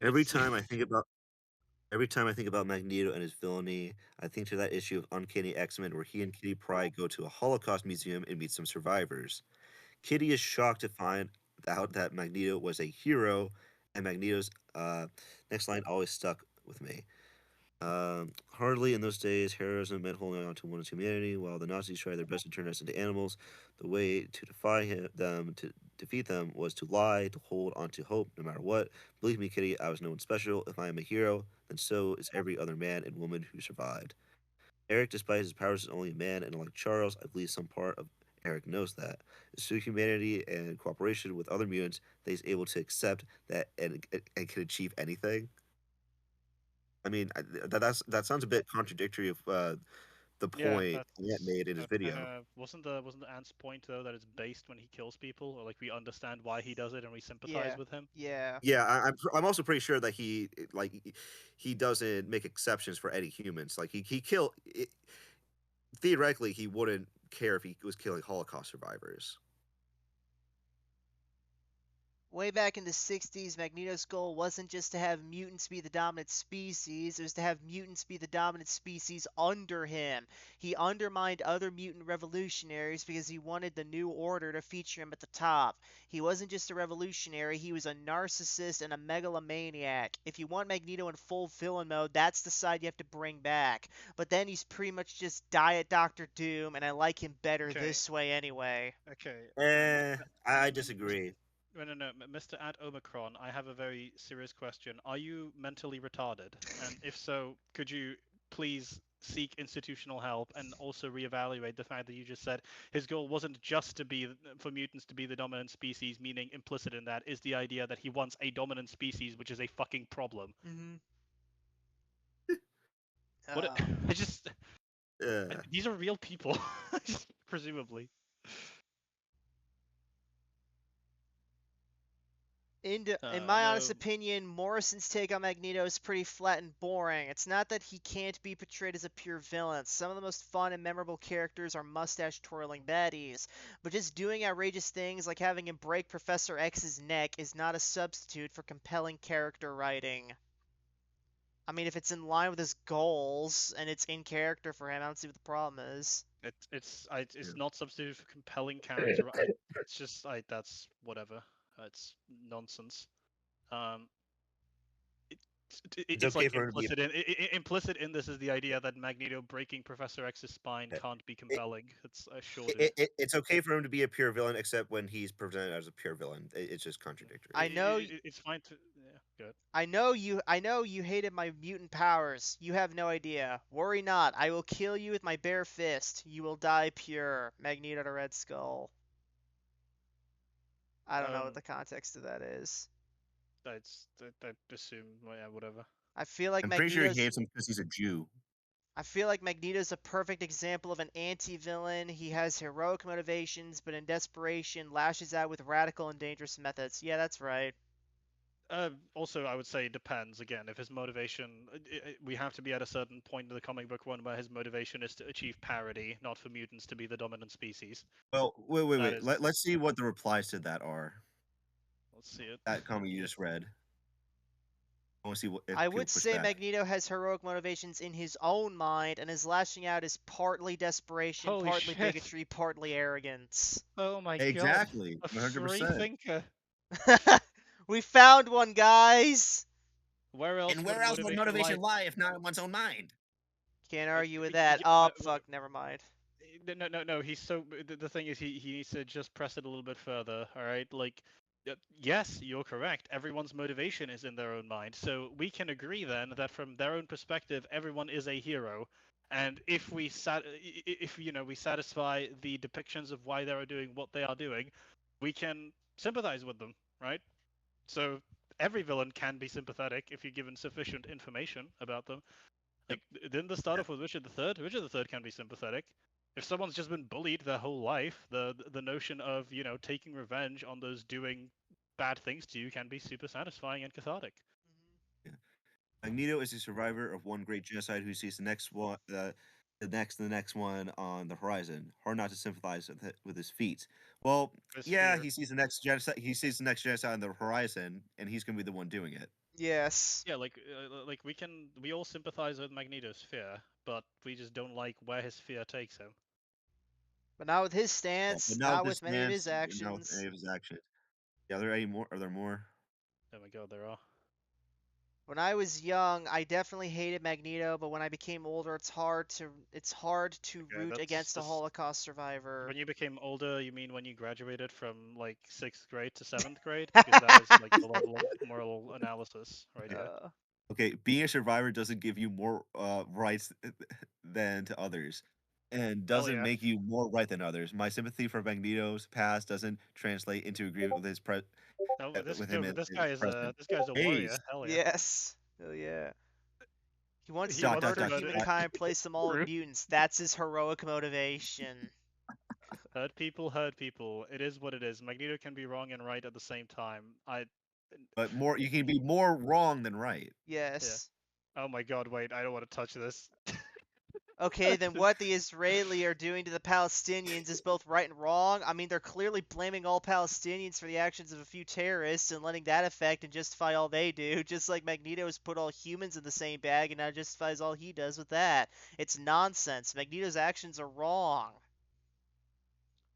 Every time I think about Magneto and his villainy, I think to that issue of Uncanny X-Men where he and Kitty Pryde go to a Holocaust museum and meet some survivors. Kitty is shocked to find out that Magneto was a hero, and Magneto's next line always stuck with me. Hardly in those days, heroism meant holding on to one's humanity, while the Nazis tried their best to turn us into animals. The way to defeat them, was to lie, to hold on to hope, no matter what. Believe me, Kitty, I was no one special. If I am a hero, then so is every other man and woman who survived. Eric, despite his powers, is only a man, and like Charles, I believe some part of Eric knows that. Through humanity and cooperation with other mutants, that he's able to accept that and can achieve anything. I mean, that sounds a bit contradictory of the Yeah, point Ant that's made in his video. wasn't the Ant's point though that it's based when he kills people, or like we understand why he does it and we sympathize Yeah. with him. Yeah. Yeah, I'm also pretty sure that he doesn't make exceptions for any humans. Like he kill theoretically he wouldn't care if he was killing Holocaust survivors. Way back in the 60s, Magneto's goal wasn't just to have mutants be the dominant species, it was to have mutants be the dominant species under him. He undermined other mutant revolutionaries because he wanted the New Order to feature him at the top. He wasn't just a revolutionary, he was a narcissist and a megalomaniac. If you want Magneto in full villain mode, that's the side you have to bring back. But then he's pretty much just Diet Doctor Doom, and I like him better this way anyway. Okay. I disagree. No, Mr. Ant Omicron, I have a very serious question. Are you mentally retarded? And if so, could you please seek institutional help and also reevaluate the fact that you just said his goal wasn't just to be for mutants to be the dominant species, meaning implicit in that is the idea that he wants a dominant species, which is a fucking problem. Mm-hmm. What? I just. These are real people, presumably. In my honest opinion, Morrison's take on Magneto is pretty flat and boring. It's not that he can't be portrayed as a pure villain. Some of the most fun and memorable characters are mustache-twirling baddies. But just doing outrageous things like having him break Professor X's neck is not a substitute for compelling character writing. I mean, if it's in line with his goals and it's in character for him, I don't see what the problem is. It's not substitute for compelling character. It's just that's whatever. It's nonsense. It's okay like for implicit in this is the idea that Magneto breaking Professor X's spine can't be compelling. It's assured. It's okay for him to be a pure villain, except when he's presented as a pure villain. It's just contradictory. I know it's fine to good. I know you hated my mutant powers. You have no idea. Worry not. I will kill you with my bare fist. You will die pure. Magneto to Red Skull. I don't know what the context of that is. I assume, yeah, whatever. I feel like I'm pretty sure he hates him because he's a Jew. I feel like Magneto's a perfect example of an anti-villain. He has heroic motivations, but in desperation lashes out with radical and dangerous methods. Yeah, that's right. Also, I would say it depends. Again, if his motivation, we have to be at a certain point in the comic book run where his motivation is to achieve parity, not for mutants to be the dominant species. Well, wait. Let's see what the replies to that are. Let's see it. That comic you just read. I want to see what. I would say Magneto has heroic motivations in his own mind, and his lashing out is partly desperation, partly bigotry, partly arrogance. Oh my god! Exactly, 100%. Free thinker. We found one, guys. Where else would motivation lie if not in one's own mind? Can't argue with that. Oh, fuck, never mind. No. He's so. The thing is, he needs to just press it a little bit further. All right, like. Yes, you're correct. Everyone's motivation is in their own mind. So we can agree then that from their own perspective, everyone is a hero. And if we satisfy the depictions of why they are doing what they are doing, we can sympathize with them, right? So every villain can be sympathetic if you're given sufficient information about them. Like, didn't this start off with Richard III? Richard III can be sympathetic. If someone's just been bullied their whole life, the notion of taking revenge on those doing bad things to you can be super satisfying and cathartic. Yeah. Magneto is a survivor of one great genocide who sees the next one, the next one on the horizon. Hard not to sympathize with his feat. Well, he sees the next genocide. He sees the next genocide on the horizon, and he's gonna be the one doing it. Yes. Yeah, like we all sympathize with Magneto's fear, but we just don't like where his fear takes him. But not with his stance, not with many of his actions. Not with any of his actions. Yeah, are there any more? Are there more? Oh my god, there are. When I was young, I definitely hated Magneto, but when I became older, it's hard to root against a Holocaust survivor. When you became older, you mean when you graduated from like 6th grade to 7th grade? Because that is like the level of moral analysis right here. Okay, being a survivor doesn't give you more rights than to others. and doesn't make you more right than others. My sympathy for Magneto's past doesn't translate into agreement with his This guy is present. a warrior. Hell yeah. Yes. Hell yeah. He wants He to wants murder to humankind, place them all as mutants. That's his heroic motivation. Hurt people, hurt people. It is what it is. Magneto can be wrong and right at the same time. But you can be more wrong than right. Yes. Yeah. Oh my god, wait, I don't want to touch this. Okay, then what the Israeli are doing to the Palestinians is both right and wrong. I mean, they're clearly blaming all Palestinians for the actions of a few terrorists and letting that affect and justify all they do, just like Magneto has put all humans in the same bag and now justifies all he does with that. It's nonsense. Magneto's actions are wrong.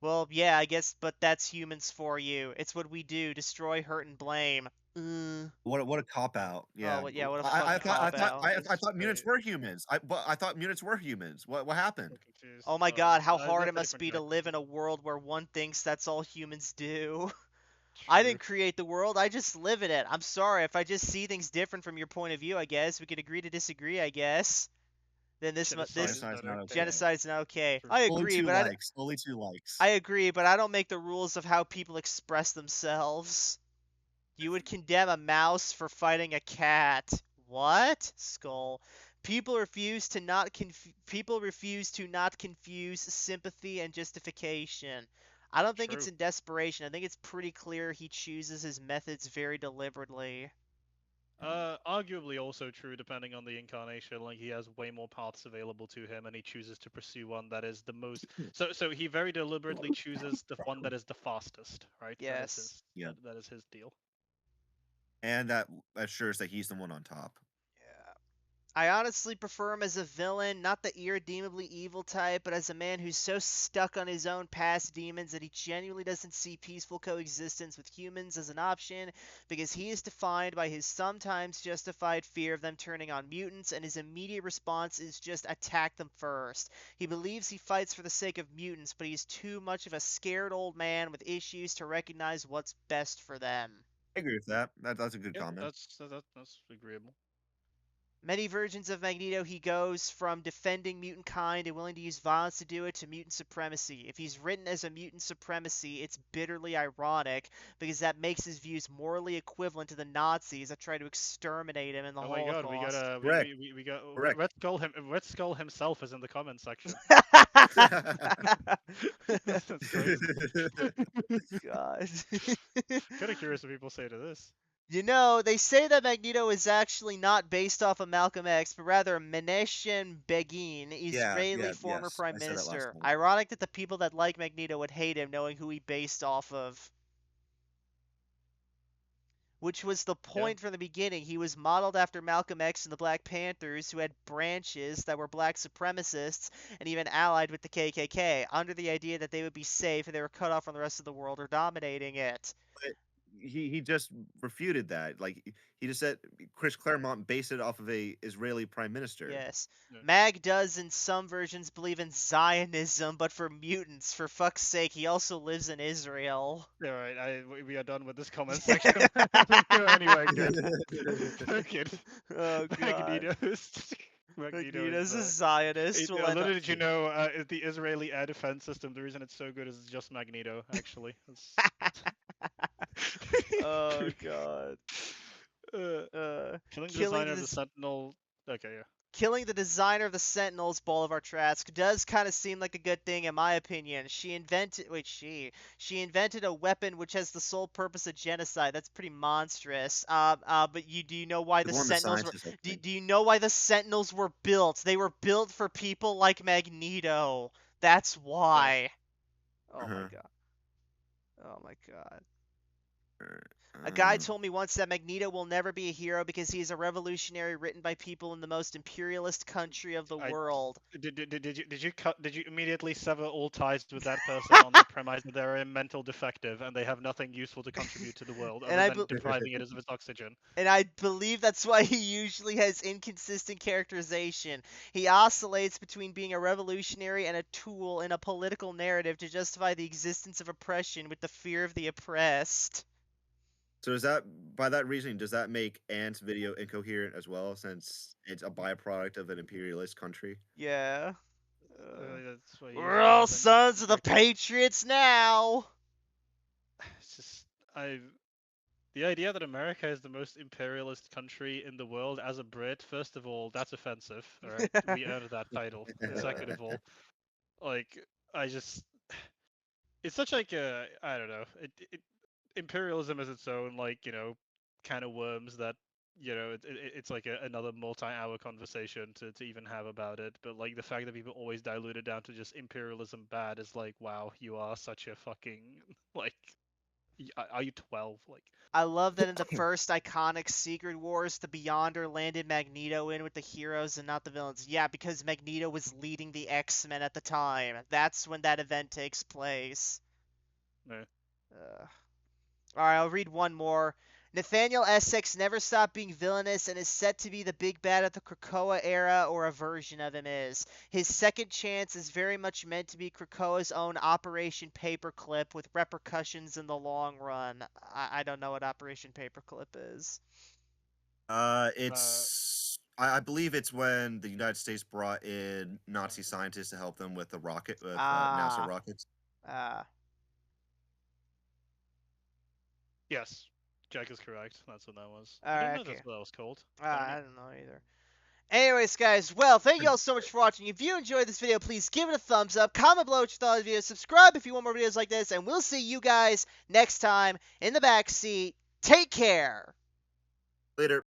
Well, yeah, I guess, but that's humans for you. It's what we do: destroy, hurt, and blame. What a cop out. Yeah. Oh, yeah, what a I thought mutants were humans. I thought mutants were humans. What happened? Oh my god, how hard it must be to live in a world where one thinks that's all humans do. I didn't create the world, I just live in it. I'm sorry, if I just see things different from your point of view, I guess. We could agree to disagree, I guess. Then genocide's not okay. I agree, but only 2 likes. I agree, but I don't make the rules of how people express themselves. You would condemn a mouse for fighting a cat. What? Skull. People refuse to not confuse sympathy and justification. I don't think it's in desperation. I think it's pretty clear he chooses his methods very deliberately. Arguably also true depending on the incarnation. Like, he has way more paths available to him, and he chooses to pursue one that is the most. So he very deliberately chooses the one that is the fastest, right? Yes. That is his deal. And that assures that he's the one on top. Yeah. I honestly prefer him as a villain, not the irredeemably evil type, but as a man who's so stuck on his own past demons that he genuinely doesn't see peaceful coexistence with humans as an option, because he is defined by his sometimes justified fear of them turning on mutants, and his immediate response is just attack them first. He believes he fights for the sake of mutants, but he's too much of a scared old man with issues to recognize what's best for them. I agree with that. That's a good comment. That's agreeable. Many versions of Magneto, he goes from defending mutant kind and willing to use violence to do it to mutant supremacy. If he's written as a mutant supremacy, it's bitterly ironic because that makes his views morally equivalent to the Nazis that tried to exterminate him in the Holocaust. Oh my god, we got Red Skull himself is in the comment section. That's crazy. God. Kind of curious what people say to this. You know, they say that Magneto is actually not based off of Malcolm X, but rather Menachem Begin, Israeli former prime minister. Ironic that the people that like Magneto would hate him knowing who he based off of. Which was the point from the beginning. He was modeled after Malcolm X and the Black Panthers, who had branches that were black supremacists and even allied with the KKK, under the idea that they would be safe if they were cut off from the rest of the world or dominating it. But he just refuted that. Like, he just said Chris Claremont based it off of a Israeli prime minister. Yes. Mag does in some versions believe in Zionism, but for mutants. For fuck's sake, he also lives in Israel. Yeah, right. We are done with this comment section. Anyway, good. Oh, God. Magneto's a Zionist. Little did you know, the Israeli air defense system, the reason it's so good is just Magneto, actually. Oh, God. Killing the designer of the Sentinel. Okay, yeah. Killing the designer of the Sentinels, Ball of our Trask, does kind of seem like a good thing in my opinion. She invented a weapon which has the sole purpose of genocide. That's pretty monstrous. But do you know why the Sentinels do you know why the Sentinels were built? They were built for people like Magneto. That's why. Oh my god. Oh my god. A guy told me once that Magneto will never be a hero because he is a revolutionary written by people in the most imperialist country of the world. Did you immediately sever all ties with that person on the premise that they're a mental defective and they have nothing useful to contribute to the world other than depriving it of its oxygen? And I believe that's why he usually has inconsistent characterization. He oscillates between being a revolutionary and a tool in a political narrative to justify the existence of oppression with the fear of the oppressed. So by that reasoning, does that make Ant's video incoherent as well, since it's a byproduct of an imperialist country? Yeah. We're all sons of the Patriots now. It's just the idea that America is the most imperialist country in the world as a Brit, first of all, that's offensive. All right, we earned that title. Second of all, like it's such like a I don't know. Imperialism is its own kind of worms that it's like another multi-hour conversation to even have about it. But like the fact that people always dilute it down to just imperialism bad is like, wow, you are such a fucking like. Are you 12? Like, I love that in the first iconic Secret Wars, the Beyonder landed Magneto in with the heroes and not the villains. Yeah, because Magneto was leading the X-Men at the time. That's when that event takes place. No. Alright, I'll read one more. Nathaniel Essex never stopped being villainous and is set to be the big bad of the Krakoa era, or a version of him is. His second chance is very much meant to be Krakoa's own Operation Paperclip, with repercussions in the long run. I don't know what Operation Paperclip is. I believe it's when the United States brought in Nazi scientists to help them with the rocket, with NASA rockets. Yes, Jack is correct. That's what that was. I don't know that's what that was called. I don't know either. Anyways, guys, well, thank you all so much for watching. If you enjoyed this video, please give it a thumbs up, comment below what you thought of the video, subscribe if you want more videos like this, and we'll see you guys next time in the backseat. Take care. Later.